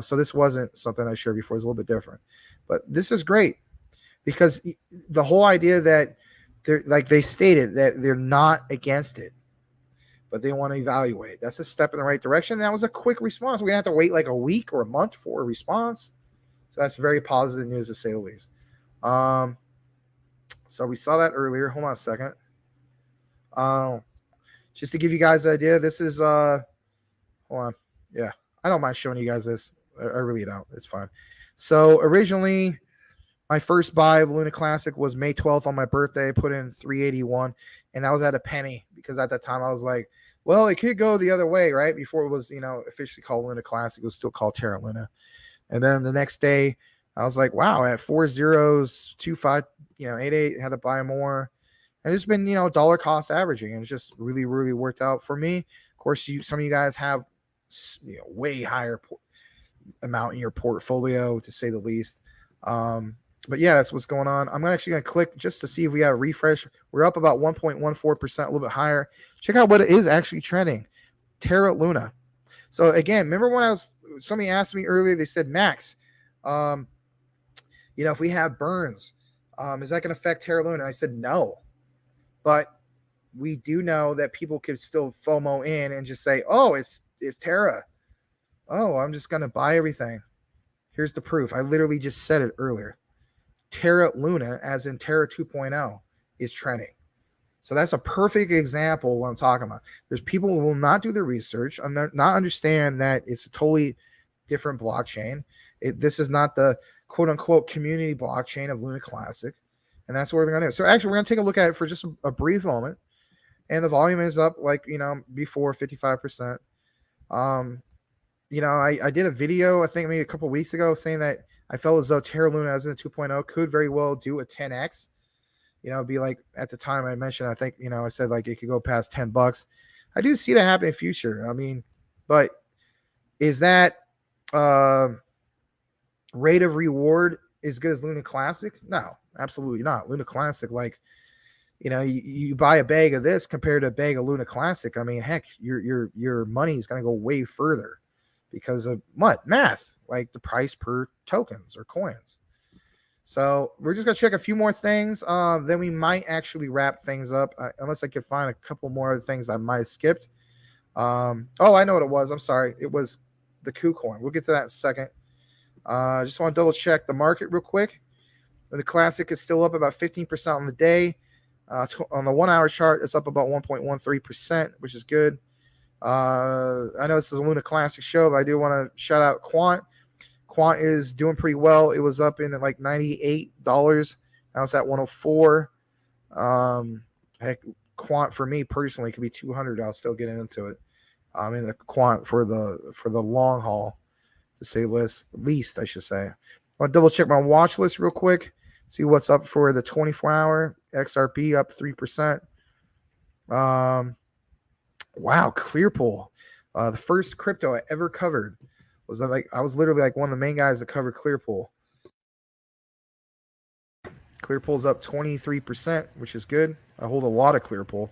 So this wasn't something I shared before. It's a little bit different. But this is great because the whole idea that they're like they stated that they're not against it, but they want to evaluate. That's a step in the right direction. That was a quick response. We have to wait like a week or a month for a response. So that's very positive news to say the least. So we saw that earlier. Hold on a second. Just to give you guys an idea, this is hold on. Yeah, I don't mind showing you guys this. I really don't. It's fine. So originally, my first buy of Luna Classic was May 12th on my birthday. I put in 381, and that was at a penny because at that time I was like, well, it could go the other way, right? Before it was, officially called Luna Classic, it was still called Terra Luna. And then the next day, I was like, wow, at 4025, 88, had to buy more. And it's been, dollar cost averaging, and it's just really, really worked out for me. Of course, some of you guys have, way higher amount in your portfolio, to say the least. But yeah, that's what's going on. I'm actually going to click just to see if we got a refresh. We're up about 1.14%, a little bit higher. Check out what it is actually trending. Terra Luna. So again, remember when somebody asked me earlier, they said, Max, if we have burns, is that going to affect Terra Luna? I said, no, but we do know that people could still FOMO in and just say, oh, it's Terra. Oh, I'm just going to buy everything. Here's the proof. I literally just said it earlier. Terra Luna, as in Terra 2.0, is trending. So that's a perfect example of what I'm talking about. There's people who will not do the research, not understand that it's a totally different blockchain. This is not the quote-unquote community blockchain of Luna Classic, and that's what they're going to do. So actually, we're going to take a look at it for just a brief moment, and the volume is up before 55%. I did a video, I think maybe a couple weeks ago, saying that I felt as though Terra Luna as in 2.0 could very well do a 10x. Be like at the time I mentioned, I think, I said like it could go past $10. I do see that happen in future. I mean, but is that rate of reward as good as Luna Classic? No, absolutely not. Luna Classic, like, you buy a bag of this compared to a bag of Luna Classic. I mean, heck, your money is going to go way further. Because of what? Math, like the price per tokens or coins. So we're just going to check a few more things. Then we might actually wrap things up, unless I could find a couple more other things I might have skipped. I know what it was. I'm sorry. It was the KuCoin. We'll get to that in a second. I just want to double check the market real quick. The Classic is still up about 15% on the day. On the 1 hour chart, it's up about 1.13%, which is good. I know this is a Luna Classic show, but I do want to shout out Quant. Quant is doing pretty well. It was up in like $98. Now it's at 104. Heck, Quant for me personally could be 200. I'll still get into it. In the Quant for the long haul, to say least I should say. I want to double check my watch list real quick. See what's up for the 24-hour. XRP up 3%. Wow, Clearpool. The first crypto I ever covered was I was literally like one of the main guys that covered Clearpool. Clearpool's up 23%, which is good. I hold a lot of Clearpool.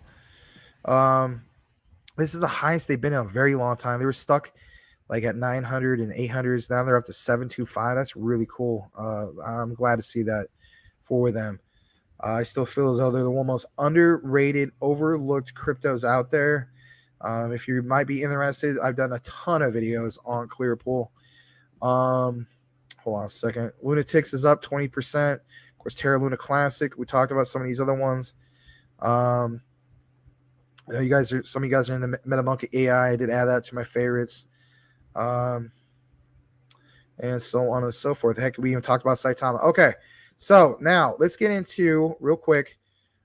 This is the highest they've been in a very long time. They were stuck like at 900 and 800s. Now they're up to 725. That's really cool. I'm glad to see that for them. I still feel as though they're the one most underrated, overlooked cryptos out there. If you might be interested, I've done a ton of videos on Clearpool. Hold on a second. Lunatics is up 20%. Of course, Terra Luna Classic. We talked about some of these other ones. I know some of you guys are in the MetaMonkey AI. I did add that to my favorites. And so on and so forth. Heck, we even talked about Saitama. Okay, so now let's get into real quick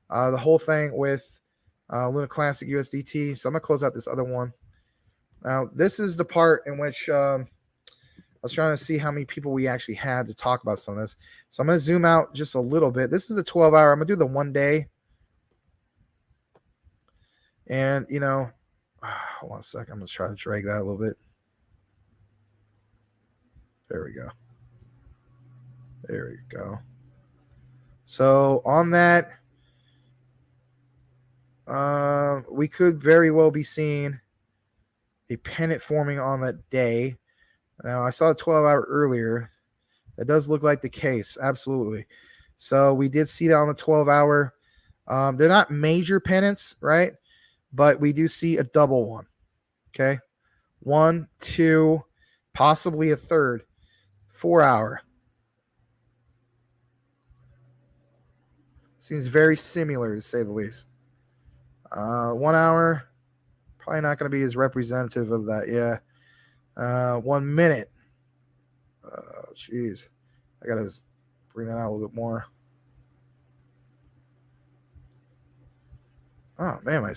the whole thing with Luna Classic USDT. So I'm going to close out this other one. Now, this is the part in which I was trying to see how many people we actually had to talk about some of this. So I'm going to zoom out just a little bit. This is the 12-hour. I'm going to do the 1 day. And, you know, hold on a second. I'm going to try to drag that a little bit. There we go. There we go. So on that, we could very well be seeing a pennant forming on that day. Now, I saw a 12-hour earlier. That does look like the case. Absolutely. So we did see that on the 12-hour. They're not major pennants, right? But we do see a double one. Okay. 1, 2, possibly a third. 4-hour. Seems very similar, to say the least. 1 hour, probably not going to be as representative of that. Yeah. 1 minute. Jeez. I got to bring that out a little bit more. Oh, man, my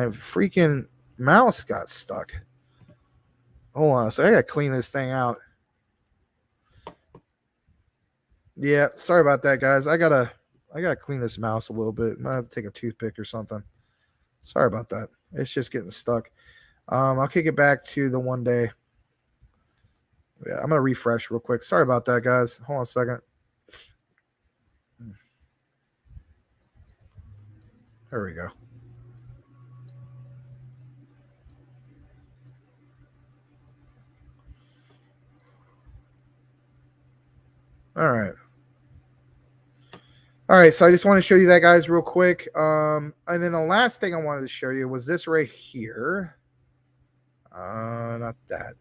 freaking mouse got stuck. Hold on. So I got to clean this thing out. Yeah, sorry about that, guys. I gotta clean this mouse a little bit. Might have to take a toothpick or something. Sorry about that. It's just getting stuck. I'll kick it back to the 1 day. Yeah, I'm gonna refresh real quick. Sorry about that, guys. Hold on a second. There we go. All right. All right, so I just want to show you that, guys, real quick. And then the last thing I wanted to show you was this right here. Not that.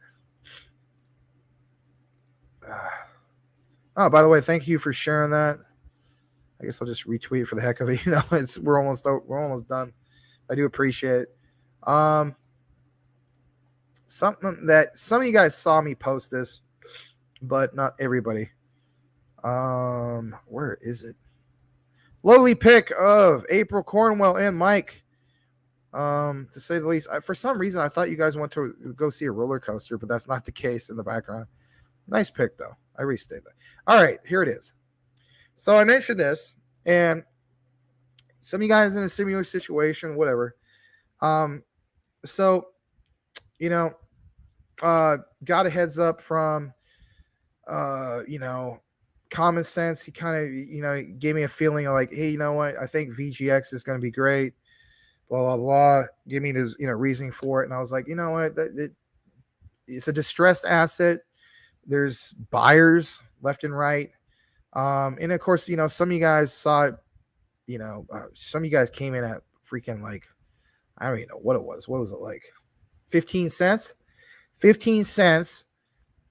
Oh, by the way, thank you for sharing that. I guess I'll just retweet for the heck of it. You know, we're almost done. I do appreciate it. Something that some of you guys saw me post this, but not everybody. Where is it? Lowly pick of April Cornwell and Mike. To say the least, for some reason I thought you guys went to go see a roller coaster, but that's not the case in the background. Nice pick though. I restated that. All right, here it is. So I mentioned this, and some of you guys in a similar situation, whatever. So, you know, got a heads up from, you know, Common Sense. He kind of, you know, gave me a feeling of like, hey, you know what? I think VGX is going to be great. Blah, blah, blah. Give me his, you know, reasoning for it. And I was like, you know what? It's a distressed asset. There's buyers left and right. And of course, you know, some of you guys saw it, you know, some of you guys came in at freaking like, I don't even know what it was. What was it like? 15 cents? 15 cents.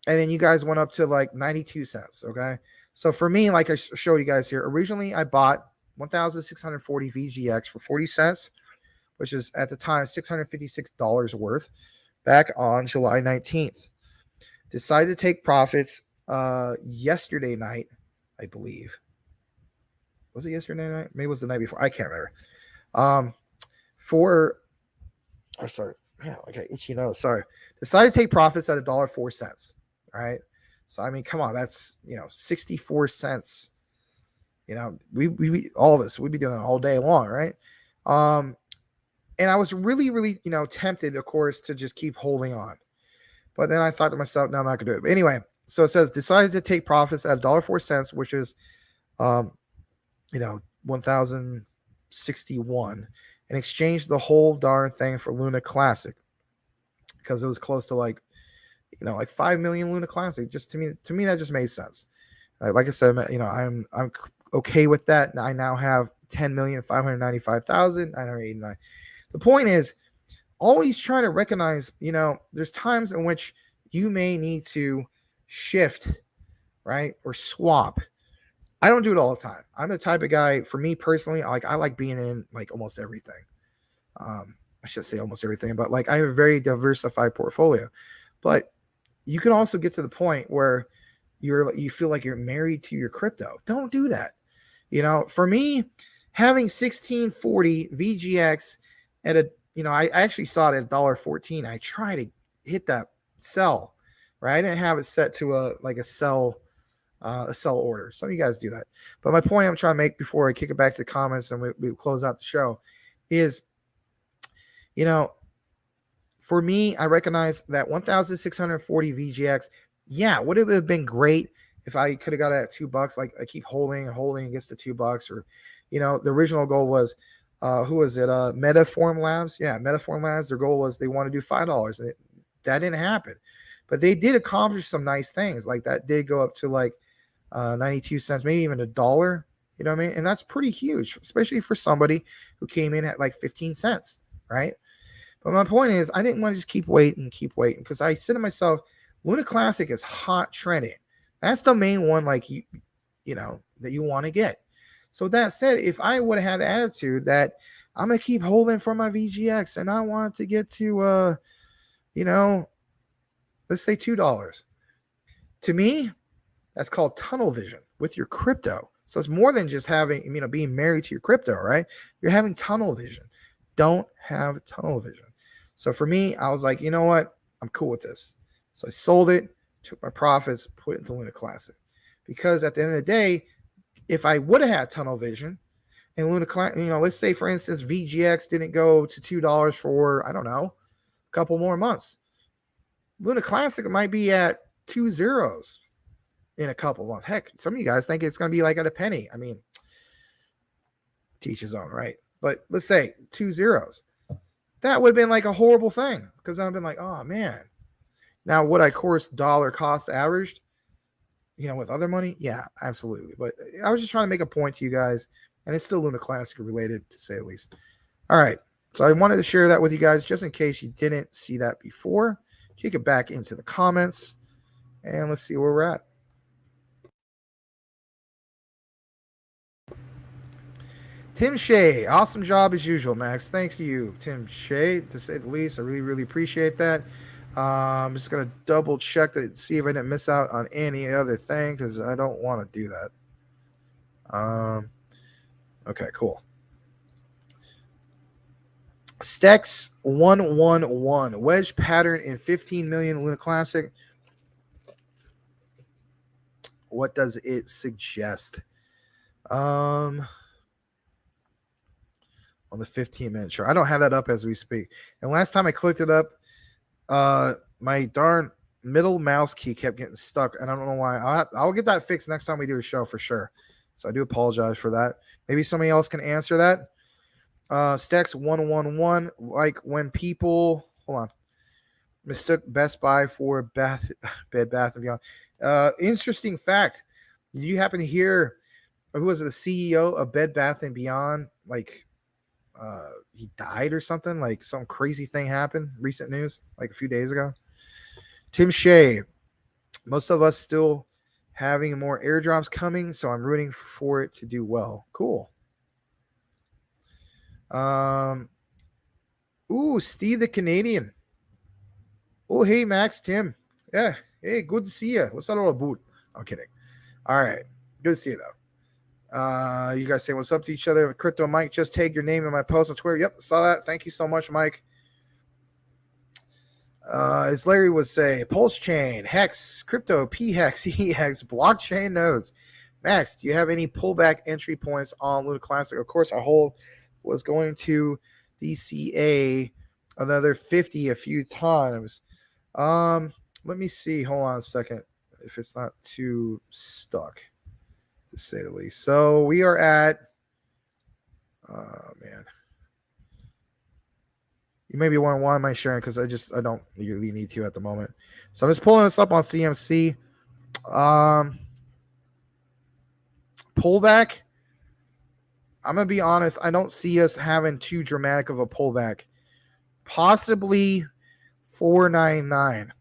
And then you guys went up to like 92 cents. Okay. So for me, like I showed you guys here, originally I bought 1,640 VGX for 40 cents, which is at the time $656 worth back on July 19th. Decided to take profits yesterday night, I believe. Was it yesterday night? Maybe it was the night before. I can't remember. Sorry. Man, I got itchy nose. Sorry. Decided to take profits at $1.04. All right. So, I mean, come on. That's, you know, 64 cents. You know, we all of us, we'd be doing it all day long. Right. And I was really, really, you know, tempted, of course, to just keep holding on. But then I thought to myself, no, I'm not going to do it. But anyway, so it says decided to take profits at $1.04, which is, you know, 1,061, and exchange the whole darn thing for Luna Classic because it was close to like, you know, like 5 million Luna Classic. Just to me, that just made sense. Like I said, you know, I'm okay with that. I now have 10,595,989. The point is, always trying to recognize, you know, there's times in which you may need to shift, right, or swap. I don't do it all the time. I'm the type of guy, for me personally, I like being in like almost everything. I should say almost everything, but like I have a very diversified portfolio. But you can also get to the point where you feel like you're married to your crypto. Don't do that. You know, for me, Having 1640 VGX at a, I actually saw it at $1.14. I tried to hit that sell, right? I didn't have it set to a sell order. Some of you guys do that. But my point I'm trying to make before I kick it back to the comments and we close out the show is, for me, I recognize that 1,640 VGX, would it have been great if I could have got it at $2? Like I keep holding and gets to $2, or, the original goal was, who was it? Metaform Labs. Yeah, Metaform Labs. Their goal was they want to do $5. That didn't happen, but they did accomplish some nice things. Like that did go up to like 92 cents, maybe even $1. You know what I mean? And that's pretty huge, especially for somebody who came in at like 15 cents, right? But my point is, I didn't want to just keep waiting, because I said to myself, Luna Classic is hot trending. That's the main one, like that you want to get. So that said, if I would have had the attitude that I'm gonna keep holding for my VGX and I want to get to let's say $2. To me, that's called tunnel vision with your crypto. So it's more than just having, being married to your crypto, right? You're having tunnel vision. Don't have tunnel vision. So for me, I was like, you know what? I'm cool with this. So I sold it, took my profits, put it into Luna Classic. Because at the end of the day, if I would have had tunnel vision and Luna Classic, let's say for instance, VGX didn't go to $2 for, I don't know, a couple more months. Luna Classic might be at 2 zeros in a couple months. Heck, some of you guys think it's going to be like at a penny. I mean, teach his own, right? But let's say 2 zeros. That would have been like a horrible thing, because I've been like, oh man. Now, would I course dollar cost averaged, with other money? Yeah, absolutely. But I was just trying to make a point to you guys, and it's still Luna Classic related, to say the least. All right. So I wanted to share that with you guys just in case you didn't see that before. Kick it back into the comments, and let's see where we're at. Tim Shea, awesome job as usual, Max. Thank you, Tim Shea, to say the least. I really, really appreciate that. I'm just going to double check to see if I didn't miss out on any other thing, because I don't want to do that. Okay, cool. Stex 111, wedge pattern in 15 million Luna Classic. What does it suggest? On the 15-minute chart. I don't have that up as we speak. And last time I clicked it up, my darn middle mouse key kept getting stuck, and I don't know why. I'll get that fixed next time we do a show for sure. So I do apologize for that. Maybe somebody else can answer that. Stex 111, like when people mistook Best Buy for Bed Bath and Beyond. Interesting fact. Did you happen to hear who was the CEO of Bed Bath and Beyond? Like, he died or something, like some crazy thing happened. Recent news, like a few days ago. Tim Shea, most of us still having more airdrops coming, so I'm rooting for it to do well. Cool. Steve the Canadian. Oh, hey Max, Tim. Yeah, hey, good to see you. What's that all about? I'm kidding. All right, good to see you though. You guys say what's up to each other. Crypto Mike, just tag your name in my post on Twitter. Yep, saw that. Thank you so much, Mike. As Larry would say, Pulse Chain, Hex, Crypto, PHEX, EHEX, blockchain nodes. Max, do you have any pullback entry points on Luna Classic? Of course, our hold was going to DCA another 50 a few times. Let me see. Hold on a second. If it's not too stuck, to say the least. So we are at, man. You maybe want to mind my sharing, because I don't really need to at the moment. So I'm just pulling this up on CMC. Pullback. I'm going to be honest. I don't see us having too dramatic of a pullback. Possibly 499.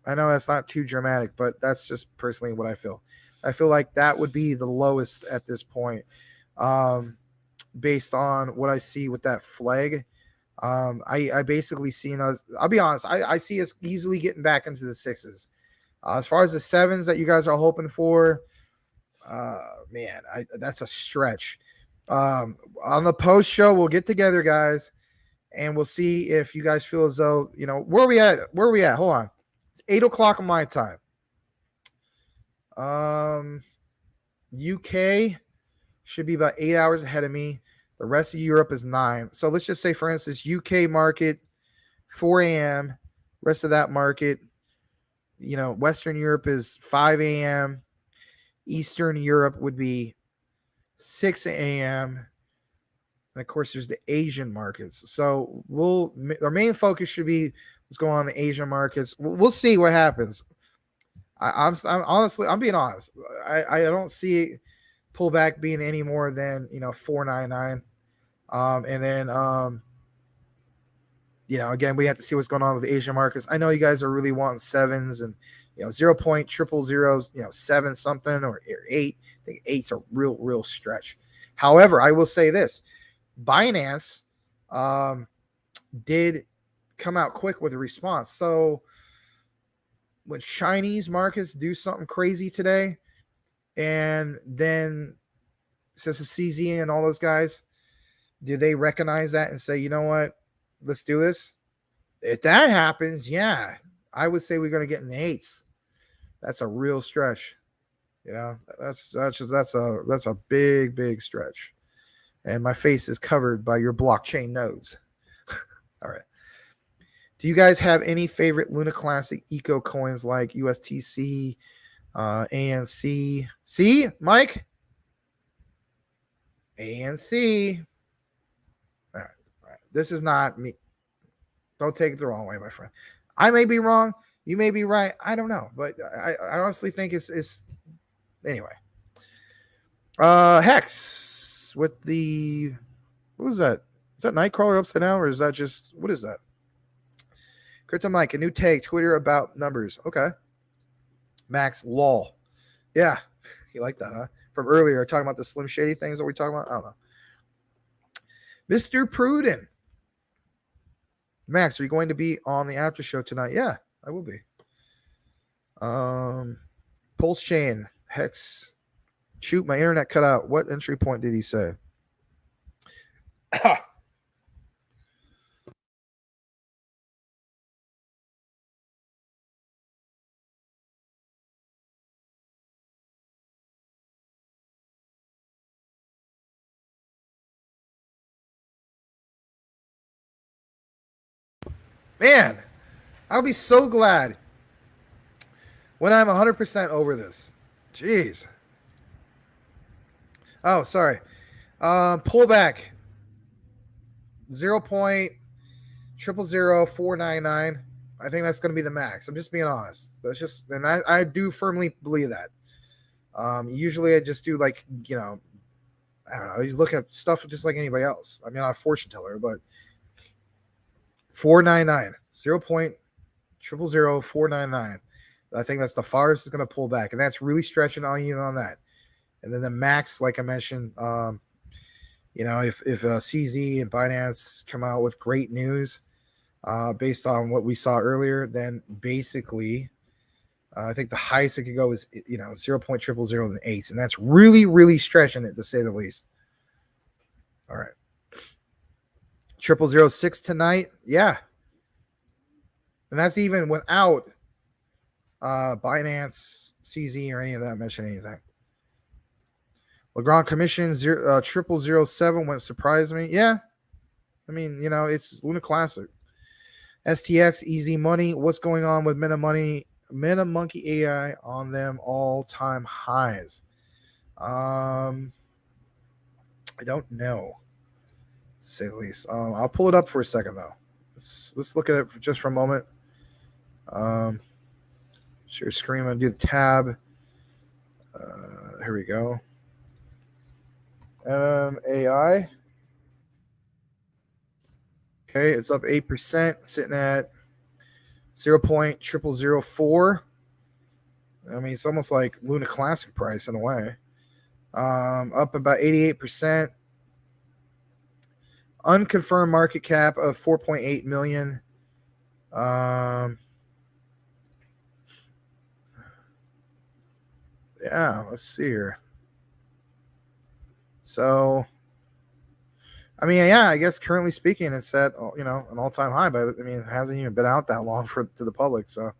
I know that's not too dramatic, but that's just personally what I feel. I feel like that would be the lowest at this point, based on what I see with that flag. I basically see us. I'll be honest. I see us easily getting back into the 6s. As far as the 7s that you guys are hoping for, man, that's a stretch. On the post show, we'll get together, guys, and we'll see if you guys feel as though, where are we at? Where are we at? Hold on. It's 8 o'clock on my time. UK should be about 8 hours ahead of me. The rest of Europe is 9. So let's just say, for instance, UK market, 4 a.m. Rest of that market, Western Europe is 5 a.m. Eastern Europe would be 6 a.m. And of course, there's the Asian markets. So our main focus should be what's going on in the Asian markets. We'll see what happens. I'm honestly, I'm being honest. I don't see pullback being any more than 499. And then again, we have to see what's going on with the Asian markets. I know you guys are really wanting sevens and 0.000, 7 something or 8. I think 8's a real stretch. However, I will say this: Binance did come out quick with a response. So when Chinese markets do something crazy today, and then since the CZ and all those guys, do they recognize that and say, you know what, let's do this? If that happens, yeah, I would say we're going to get in the 8s. That's a real stretch. That's a big stretch. And my face is covered by your blockchain nodes. All right. Do you guys have any favorite Luna Classic eco coins like USTC, ANC? See, Mike? ANC. All right. This is not me. Don't take it the wrong way, my friend. I may be wrong. You may be right. I don't know. But I honestly think it's anyway. Hex with the, what was that? Is that Nightcrawler upside down, or is that just, what is that? Crypto Mike, a new take, Twitter about numbers. Okay. Max, lol. Yeah. You like that, huh? From earlier, talking about the Slim Shady things that we're talking about. I don't know. Mr. Pruden. Max, are you going to be on the after show tonight? Yeah, I will be. Pulse chain, Hex. Shoot, my internet cut out. What entry point did he say? Man, I'll be so glad when I'm 100% over this. Jeez. Oh, sorry. Pullback 0.000499. I think that's going to be the max. I'm just being honest. That's just, and I do firmly believe that. Usually I just do like, I don't know. I just look at stuff just like anybody else. I'm not a fortune teller, but 499, 0.000499. I think that's the farthest it's going to pull back, and that's really stretching on you on that. And then the max, like I mentioned, if CZ and Binance come out with great news based on what we saw earlier, then basically I think the highest it could go is 0.00008, and that's really stretching it, to say the least. All right. 0006 tonight. Yeah. And that's even without Binance, CZ, or any of that mention anything. Legrand Commission 0007 wouldn't surprise me. Yeah. I mean, it's Luna Classic. STX, Easy Money. What's going on with MetaMonkey AI on them all-time highs? I don't know, to say the least. I'll pull it up for a second, though. Let's look at it just for a moment. Share screen. I'm going to do the tab. Here we go. AI. Okay, it's up 8%, sitting at 0.0004. I mean, it's almost like Luna Classic price in a way. Up about 88%. Unconfirmed market cap of 4.8 million. Yeah, let's see here. So I mean, yeah, I guess currently speaking, it's at an all-time high, but I mean, it hasn't even been out that long to the public. So,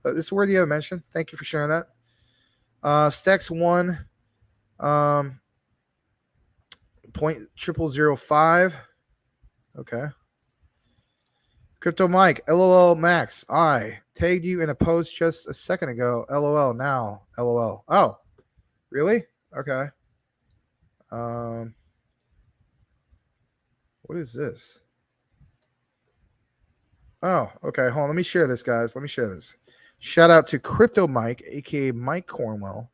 but it's worthy of mention. Thank you for sharing that. Stex 1, .0005. Okay. Crypto Mike, LOL Max, I tagged you in a post just a second ago. LOL now. LOL. Oh, really? Okay. What is this? Oh, okay. Hold on. Let me share this, guys. Let me share this. Shout out to Crypto Mike, aka Mike Cornwell,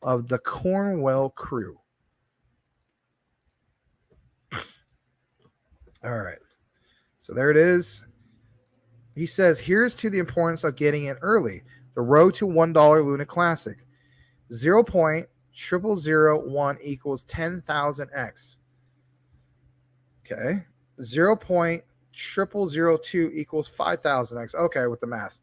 of the Cornwell crew. All right. So there it is. He says, here's to the importance of getting in early. The road to $1 Luna Classic. 0.0001 equals 10,000x. Okay. 0.0002 equals 5,000x. Okay, with the math.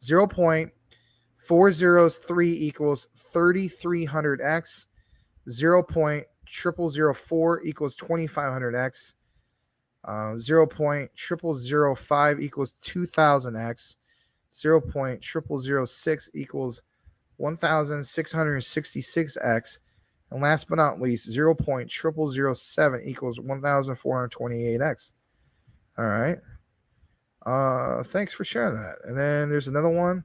0.403 equals 3,300x. 0.0004 equals 2,500x. 0.0005 equals 2,000x. 0.0006 equals 1,666x. And last but not least, 0.0007 equals 1,428x. All right. Thanks for sharing that. And then there's another one.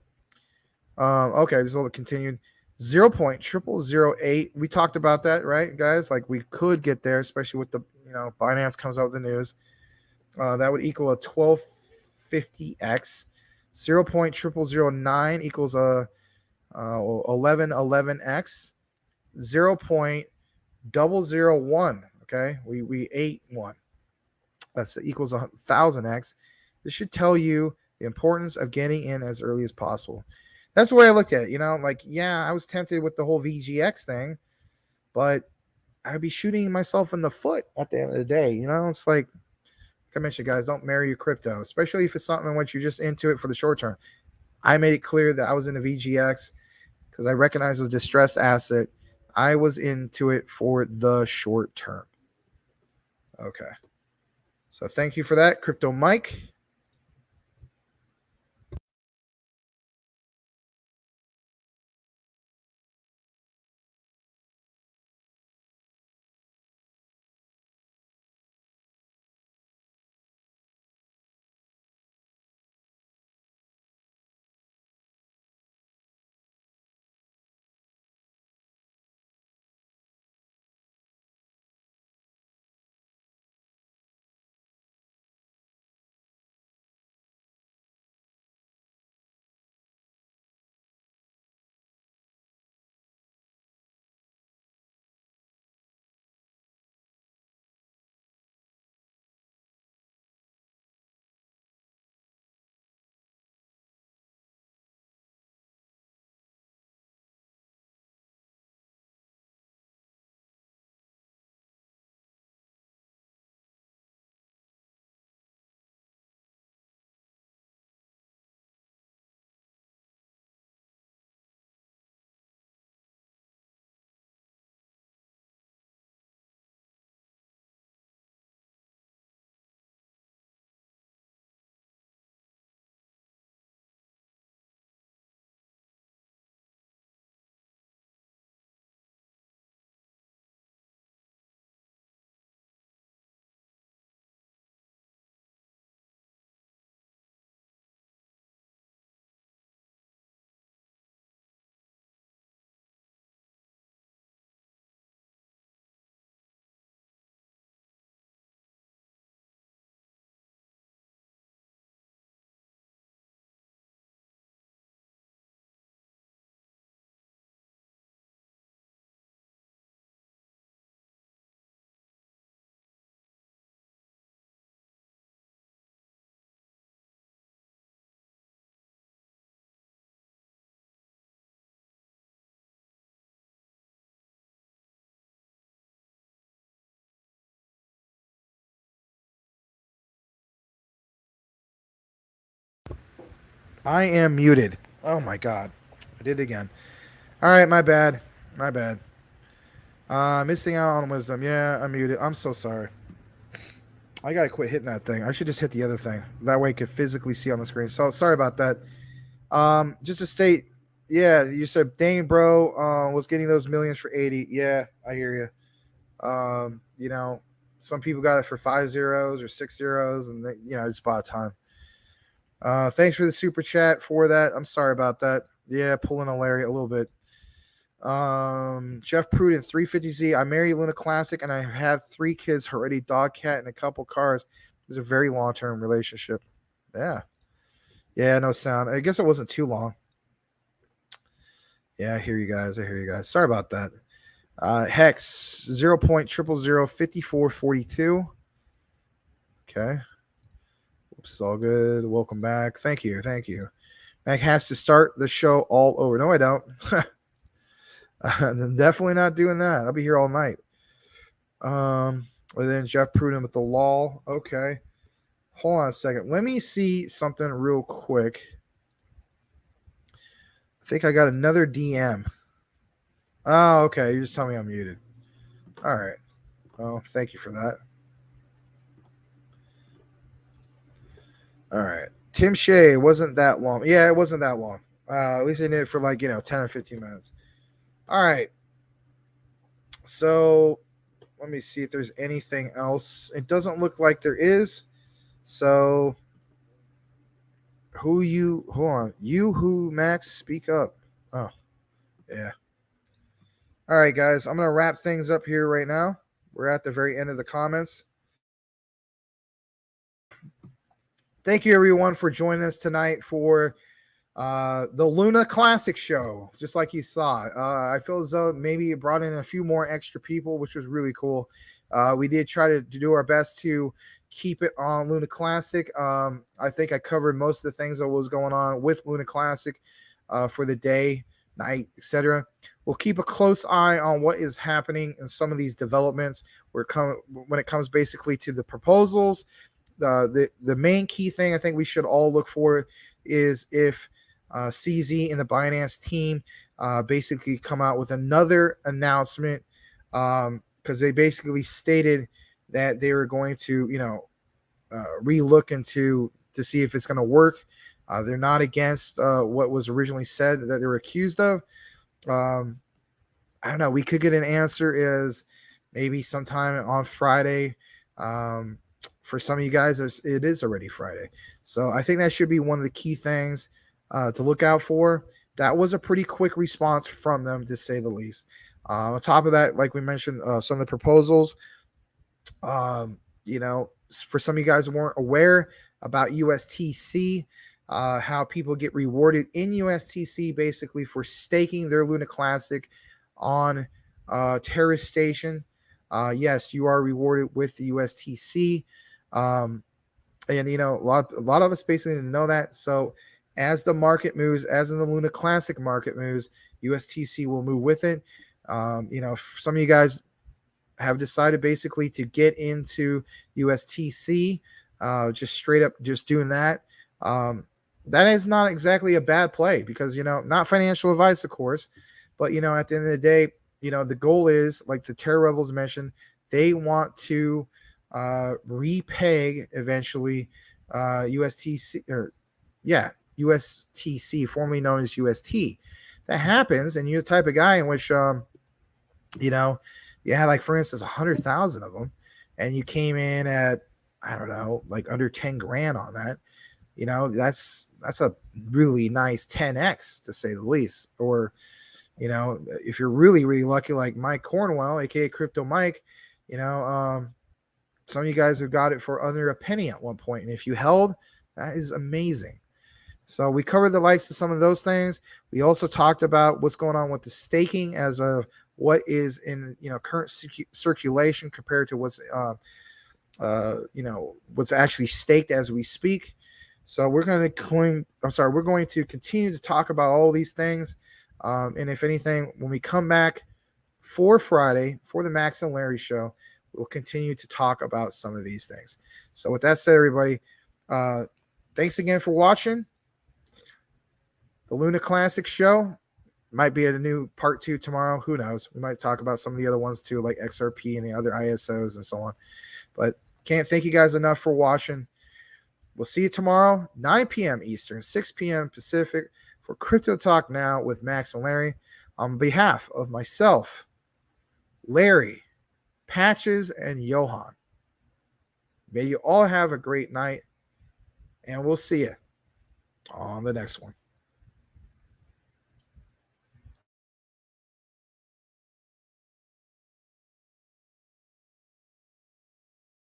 Okay, there's a little continued. 0.0008. We talked about that, right, guys? Like we could get there, especially with the Binance comes out with the news. That would equal a 1250x. 0.0009 equals a 1111x. 0.001. Okay, we ate one. That's equals 1,000x. This should tell you the importance of getting in as early as possible. That's the way I looked at it. Like, yeah, I was tempted with the whole VGX thing, but I'd be shooting myself in the foot at the end of the day. It's like I mentioned, guys, don't marry your crypto, especially if it's something in which you're just into it for the short term. I made it clear that I was into VGX because I recognized it was a distressed asset. I was into it for the short term. Okay. So thank you for that, Crypto Mike. I am muted. Oh my god. I did it again. All right, my bad. My bad. Missing out on wisdom. Yeah, I'm muted. I'm so sorry. I gotta quit hitting that thing. I should just hit the other thing. That way I could physically see on the screen. So sorry about that. Just to state, yeah, you said, dang, bro, was getting those millions for 80. Yeah, I hear you. You know, some people got it for 5 zeros or 6 zeros, and they, just bought time. Thanks for the super chat for that. I'm sorry about that. Yeah, pulling a Larry a little bit. Jeff Prudent, 350Z. I married Luna Classic and I have 3 kids already, dog, cat, and a couple cars. It's a very long-term relationship. Yeah. Yeah, no sound. I guess it wasn't too long. Yeah, I hear you guys. Sorry about that. Hex 0.0005442. Okay. Oops, all good. Welcome back. Thank you. Mac has to start the show all over. No, I don't. I'm definitely not doing that. I'll be here all night. And then Jeff Prudent with the law. Okay. Hold on a second. Let me see something real quick. I think I got another DM. Oh, okay. You just tell me I'm muted. All right. Well, thank you for that. All right. Tim Shea wasn't that long. Yeah, it wasn't that long. At least I did it for 10 or 15 minutes. All right. So let me see if there's anything else. It doesn't look like there is. So hold on. Who, Max, speak up. Oh, yeah. All right, guys. I'm going to wrap things up here right now. We're at the very end of the comments. Thank you, everyone, for joining us tonight for the Luna Classic show. Just like you saw, I feel as though maybe it brought in a few more extra people, which was really cool. We did try to do our best to keep it on Luna Classic. I think I covered most of the things that was going on with Luna Classic for the day, night, etc. We'll keep a close eye on what is happening in some of these developments. When it comes basically to the proposals. The main key thing I think we should all look for is if CZ and the Binance team basically come out with another announcement, because they basically stated that they were going to relook into to see if it's going to work. They're not against what was originally said that they were accused of. I don't know. We could get an answer is maybe sometime on Friday. For some of you guys, it is already Friday. So I think that should be one of the key things to look out for. That was a pretty quick response from them, to say the least. On top of that, like we mentioned, some of the proposals, for some of you guys who weren't aware about USTC, how people get rewarded in USTC basically for staking their Luna Classic on Terra Station. Yes, you are rewarded with the USTC. And a lot of us basically didn't know that. So as the market moves, as in the Luna Classic market moves, USTC will move with it. Some of you guys have decided basically to get into USTC, just straight up just doing that. That is not exactly a bad play because, not financial advice, of course, but, at the end of the day, the goal is, like the Terra Rebels mentioned, they want to repeg eventually USTC, formerly known as UST. That happens, and you're the type of guy in which, you had, like, for instance, 100,000 of them, and you came in at, I don't know, like under 10 grand on that. That's a really nice 10x, to say the least. Or, if you're really, really lucky, like Mike Cornwell, aka Crypto Mike, some of you guys have got it for under a penny at one point. And if you held, that is amazing. So we covered the likes of some of those things. We also talked about what's going on with the staking as of what is in current circulation compared to what's what's actually staked as we speak. So we're going to continue to talk about all these things. And if anything, when we come back for Friday for the Max and Larry show, we'll continue to talk about some of these things. So with that said, everybody, thanks again for watching the Luna Classic show. Might be a new part 2 tomorrow. Who knows? We might talk about some of the other ones too, like XRP and the other ISOs and so on. But Can't thank you guys enough for watching. We'll see you tomorrow, 9 p.m. Eastern, 6 p.m. Pacific, for Crypto Talk Now with Max and Larry. On behalf of myself, Larry, Patches, and Johan, may you all have a great night, and we'll see you on the next one.